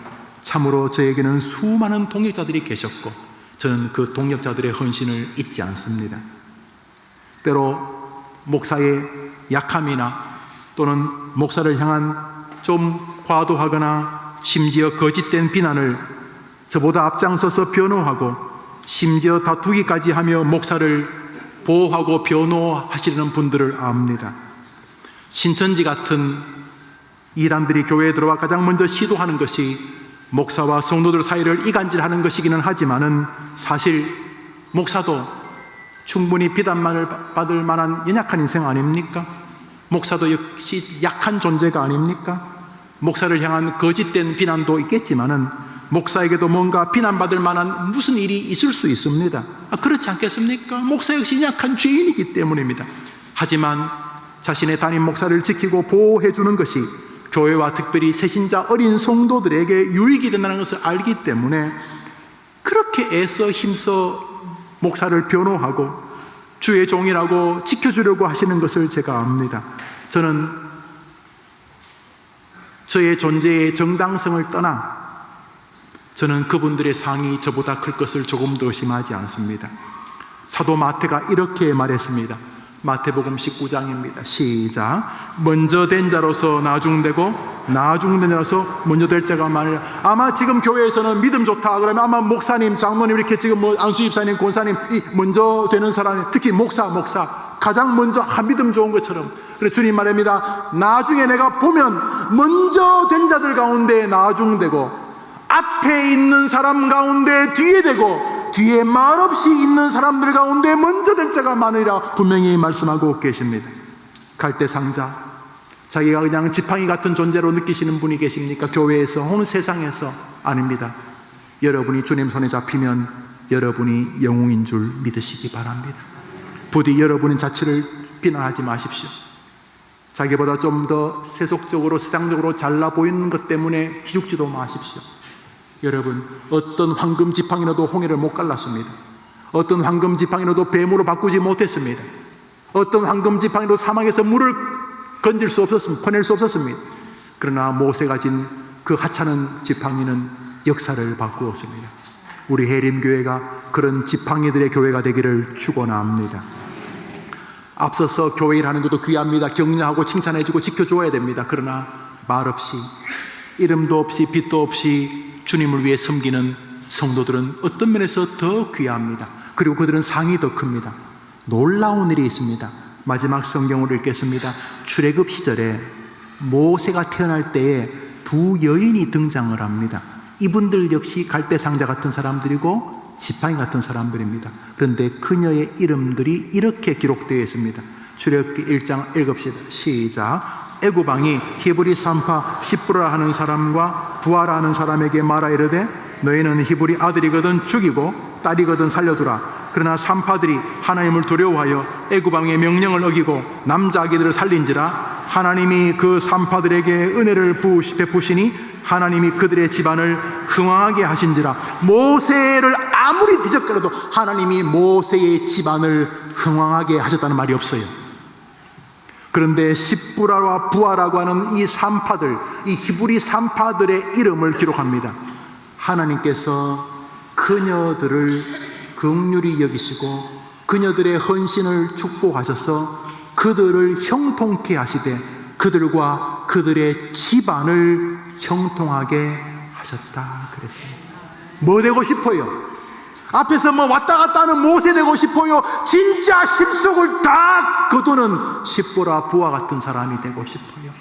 [SPEAKER 1] 참으로 저에게는 수많은 동역자들이 계셨고 저는 그 동역자들의 헌신을 잊지 않습니다. 때로 목사의 약함이나 또는 목사를 향한 좀 과도하거나 심지어 거짓된 비난을 저보다 앞장서서 변호하고 심지어 다투기까지 하며 목사를 보호하고 변호하시는 분들을 압니다. 신천지 같은 이단들이 교회에 들어와 가장 먼저 시도하는 것이 목사와 성도들 사이를 이간질하는 것이기는 하지만은 사실 목사도 충분히 비난만을 받을 만한 연약한 인생 아닙니까? 목사도 역시 약한 존재가 아닙니까? 목사를 향한 거짓된 비난도 있겠지만은 목사에게도 뭔가 비난받을 만한 무슨 일이 있을 수 있습니다. 그렇지 않겠습니까? 목사 역시 약한 죄인이기 때문입니다. 하지만 자신의 담임 목사를 지키고 보호해 주는 것이 교회와 특별히 새신자 어린 성도들에게 유익이 된다는 것을 알기 때문에 그렇게 애써 힘써 목사를 변호하고 주의 종이라고 지켜주려고 하시는 것을 제가 압니다. 저는 저의 존재의 정당성을 떠나 저는 그분들의 상이 저보다 클 것을 조금도 의심하지 않습니다. 사도 마태가 이렇게 말했습니다. 마태복음 19장입니다. 시작. 먼저 된 자로서 나중되고 나중된 자로서 먼저 될 자가 많으리라. 아마 지금 교회에서는 믿음 좋다 그러면 아마 목사님, 장로님 이렇게 지금 안수집사님, 권사님 이 먼저 되는 사람이 특히 목사 가장 먼저 믿음 좋은 것처럼. 그래서 주님 말합니다. 나중에 내가 보면 먼저 된 자들 가운데 나중되고 앞에 있는 사람 가운데 뒤에 되고 뒤에 말없이 있는 사람들 가운데 먼저 될 자가 많으리라 분명히 말씀하고 계십니다. 갈대상자, 자기가 그냥 지팡이 같은 존재로 느끼시는 분이 계십니까? 교회에서 혹은 세상에서? 아닙니다. 여러분이 주님 손에 잡히면 여러분이 영웅인 줄 믿으시기 바랍니다. 부디 여러분의 자체를 비난하지 마십시오. 자기보다 좀 더 세속적으로 세상적으로 잘나 보이는 것 때문에 기죽지도 마십시오. 여러분, 어떤 황금 지팡이로도 홍해를 못 갈랐습니다. 어떤 황금 지팡이로도 뱀으로 바꾸지 못했습니다. 어떤 황금 지팡이로 사막에서 물을 건질 수 없었습니다. 퍼낼 수 없었습니다. 그러나 모세가 진 그 하찮은 지팡이는 역사를 바꾸었습니다. 우리 해림교회가 그런 지팡이들의 교회가 되기를 축원합니다. 앞서서 교회 일하는 것도 귀합니다. 격려하고 칭찬해주고 지켜줘야 됩니다. 그러나 말없이 이름도 없이 빛도 없이 주님을 위해 섬기는 성도들은 어떤 면에서 더 귀합니다. 그리고 그들은 상이 더 큽니다. 놀라운 일이 있습니다. 마지막 성경으로 읽겠습니다. 출애굽 시절에 모세가 태어날 때에 두 여인이 등장을 합니다. 이분들 역시 갈대상자 같은 사람들이고 지팡이 같은 사람들입니다. 그런데 그녀의 이름들이 이렇게 기록되어 있습니다. 출애굽기 1장 읽읍시다. 시작. 애굽 왕이 히브리 산파 십부라 하는 사람과 부하라 하는 사람에게 말하 이르되 너희는 히브리 아들이거든 죽이고 딸이거든 살려두라. 그러나 산파들이 하나님을 두려워하여 애굽 왕의 명령을 어기고 남자 아기들을 살린지라 하나님이 그 산파들에게 은혜를 베푸시니 하나님이 그들의 집안을 흥왕하게 하신지라. 모세를 아무리 뒤적거려도 하나님이 모세의 집안을 흥왕하게 하셨다는 말이 없어요. 그런데 십부라와 부하라고 하는 이 산파들, 이 히브리 산파들의 이름을 기록합니다. 하나님께서 그녀들을 긍휼히 여기시고 그녀들의 헌신을 축복하셔서 그들을 형통케 하시되 그들과 그들의 집안을 형통하게 하셨다 그랬습니다. 뭐 되고 싶어요? 앞에서 뭐 왔다 갔다 하는 모세 되고 싶어요? 진짜 십속을 다 거두는 십보라 부하 같은 사람이 되고 싶어요?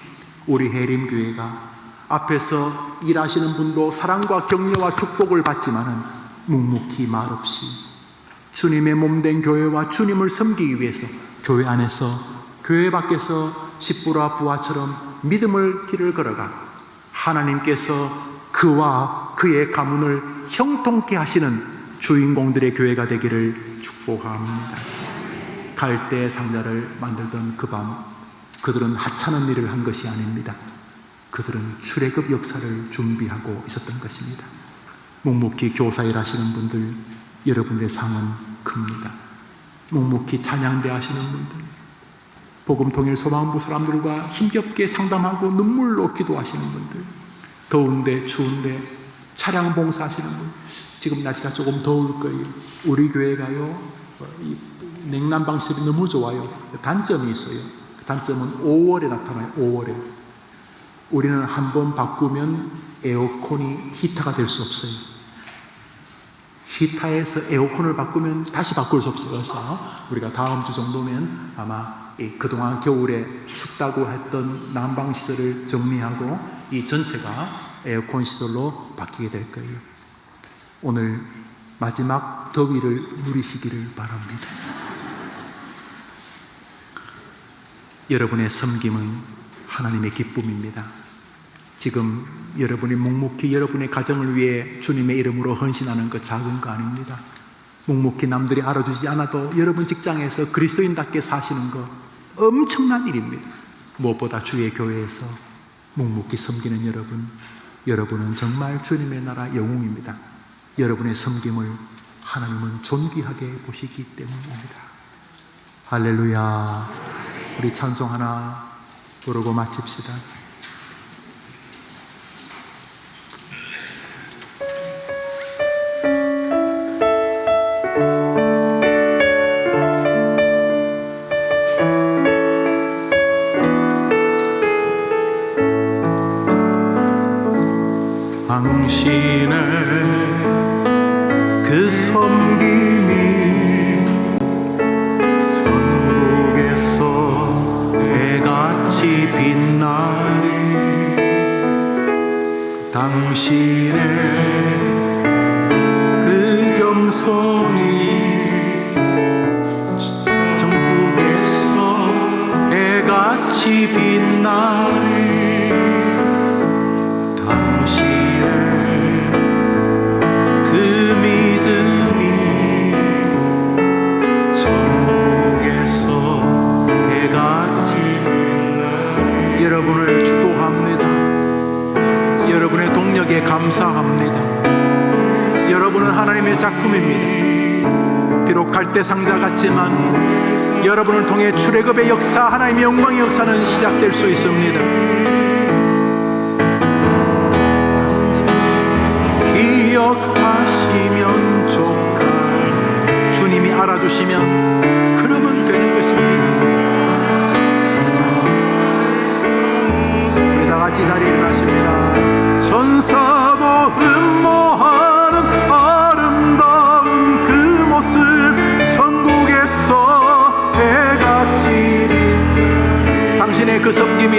[SPEAKER 1] 우리 해림교회가 앞에서 일하시는 분도 사랑과 격려와 축복을 받지만은 묵묵히 말없이 주님의 몸된 교회와 주님을 섬기기 위해서 교회 안에서 교회 밖에서 십보라 부하처럼 믿음을 길을 걸어가 하나님께서 그와 그의 가문을 형통케 하시는 주인공들의 교회가 되기를 축복합니다. 갈대 상자를 만들던 그 밤 그들은 하찮은 일을 한 것이 아닙니다. 그들은 출애굽 역사를 준비하고 있었던 것입니다. 묵묵히 교사일 하시는 분들, 여러분의 상은 큽니다. 묵묵히 찬양대 하시는 분들, 복음통일 소망부 사람들과 힘겹게 상담하고 눈물로 기도하시는 분들, 더운데 추운데 차량 봉사하시는 분, 지금 날씨가 조금 더울 거예요. 우리 교회가요, 냉난 방식이 너무 좋아요. 단점이 있어요. 그 단점은 5월에 나타나요. 5월에. 우리는 한번 바꾸면 에어컨이 히터가 될 수 없어요. 히터에서 에어컨을 바꾸면 다시 바꿀 수 없어요. 그래서 우리가 다음 주 정도면 아마 그동안 겨울에 춥다고 했던 난방시설을 정리하고 이 전체가 에어컨 시설로 바뀌게 될 거예요. 오늘 마지막 더위를 누리시기를 바랍니다. 여러분의 섬김은 하나님의 기쁨입니다. 지금 여러분이 묵묵히 여러분의 가정을 위해 주님의 이름으로 헌신하는 것 작은 거 아닙니다. 묵묵히 남들이 알아주지 않아도 여러분 직장에서 그리스도인답게 사시는 거 엄청난 일입니다. 무엇보다 주의 교회에서 묵묵히 섬기는 여러분은 정말 주님의 나라 영웅입니다. 여러분의 섬김을 하나님은 존귀하게 보시기 때문입니다. 할렐루야. 우리 찬송 하나 부르고 마칩시다. 당신의 그 섬김이 천국에서 해같이 빛나리. 당신의 그 겸손이 천국에서 해같이 빛나리. 여러분을 축복합니다. 여러분의 동력에 감사합니다. 여러분은 하나님의 작품입니다. 비록 갈대상자 같지만 여러분을 통해 출애굽의 역사, 하나님의 영광의 역사는 시작될 수 있습니다. 기억하시면 족할, 주님이 알아주시면 그러면 되는 것입니다. 같이 자리에 일어나십니다. 천사고 흠모하는 아름다운 그 모습, 천국에서 해같이 당신의 그 섬김이,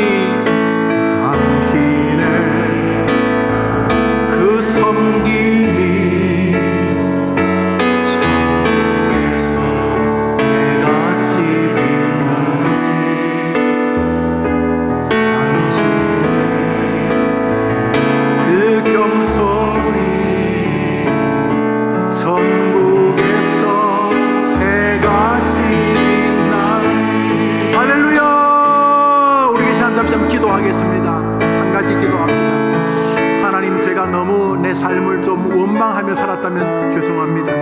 [SPEAKER 1] 당신의 그 섬김이 천국에서 해같이 기도하겠습니다. 한 가지 기도합시다. 하나님, 제가 너무 내 삶을 좀 원망하며 살았다면 죄송합니다.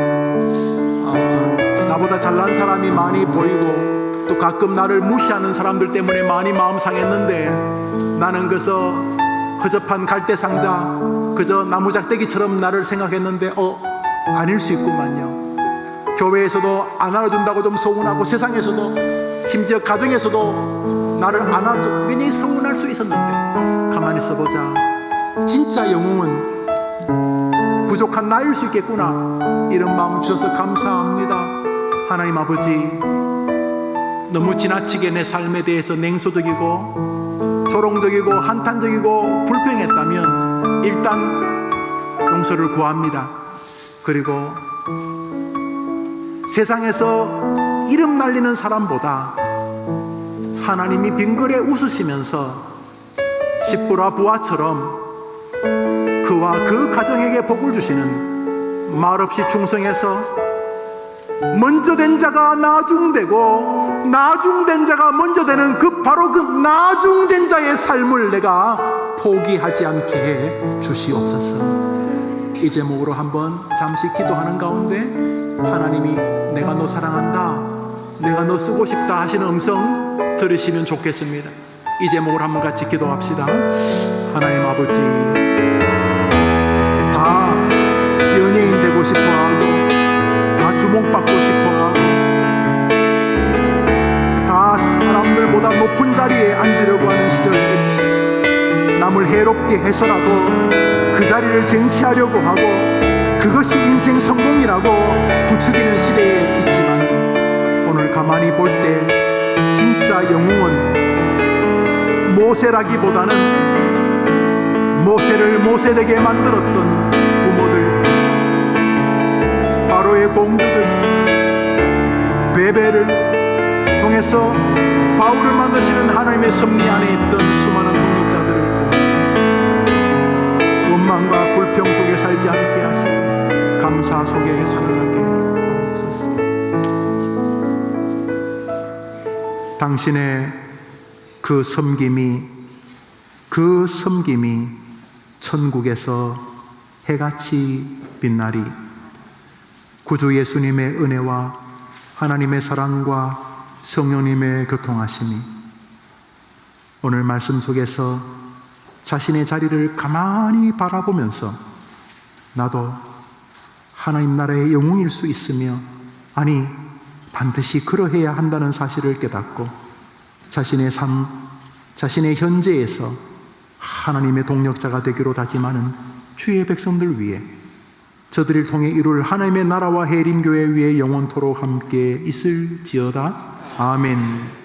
[SPEAKER 1] 나보다 잘난 사람이 많이 보이고 또 가끔 나를 무시하는 사람들 때문에 많이 마음 상했는데 나는 그저 허접한 갈대상자, 그저 나무작대기처럼 나를 생각했는데 아닐 수 있구만요. 교회에서도 안 알아준다고 좀 서운하고, 세상에서도, 심지어 가정에서도 나를 안아도 굉장히 서운할 수 있었는데, 가만히 있어보자. 진짜 영웅은 부족한 나일 수 있겠구나. 이런 마음 주셔서 감사합니다. 하나님 아버지, 너무 지나치게 내 삶에 대해서 냉소적이고 조롱적이고 한탄적이고 불평했다면 일단 용서를 구합니다. 그리고 세상에서 이름 날리는 사람보다 하나님이 빙그레 웃으시면서 십보라 부하처럼 그와 그 가정에게 복을 주시는, 말없이 충성해서 먼저 된 자가 나중되고 나중된 자가 먼저 되는 바로 그 나중된 자의 삶을 내가 포기하지 않게 해 주시옵소서. 이 제목으로 한번 잠시 기도하는 가운데 하나님이 내가 너 사랑한다, 내가 너 쓰고 싶다 하시는 음성 들으시면 좋겠습니다. 이 제목으로 한번 같이 기도합시다. 하나님 아버지, 다 연예인 되고 싶어하고, 다 주목받고 싶어하고, 다 사람들보다 높은 자리에 앉으려고 하는 시절입니다. 남을 해롭게 해서라도 그 자리를 쟁취하려고 하고, 그것이 인생 성공이라고 부추기는 시대에 있지만, 오늘 가만히 볼 때 진짜 영웅은 모세라기보다는 모세를 모세되게 만들었던 부모들, 바로의 공주들, 베벨을 통해서 바울을 만드시는 하나님의 섭리 안에 있던 수많은 동역자들을 불안과 불평 속에 살지 않게 하시고 감사 속에 살아가게 하옵소서. 당신의 그 섬김이 천국에서 해같이 빛나리. 구주 예수님의 은혜와 하나님의 사랑과 성령님의 교통하심이 오늘 말씀 속에서 자신의 자리를 가만히 바라보면서 나도 하나님 나라의 영웅일 수 있으며, 아니 반드시 그러해야 한다는 사실을 깨닫고 자신의 삶, 자신의 현재에서 하나님의 동력자가 되기로 다짐하는 주의 백성들 위해, 저들을 통해 이룰 하나님의 나라와 해림교회 위에 영원토록 함께 있을지어다. 아멘.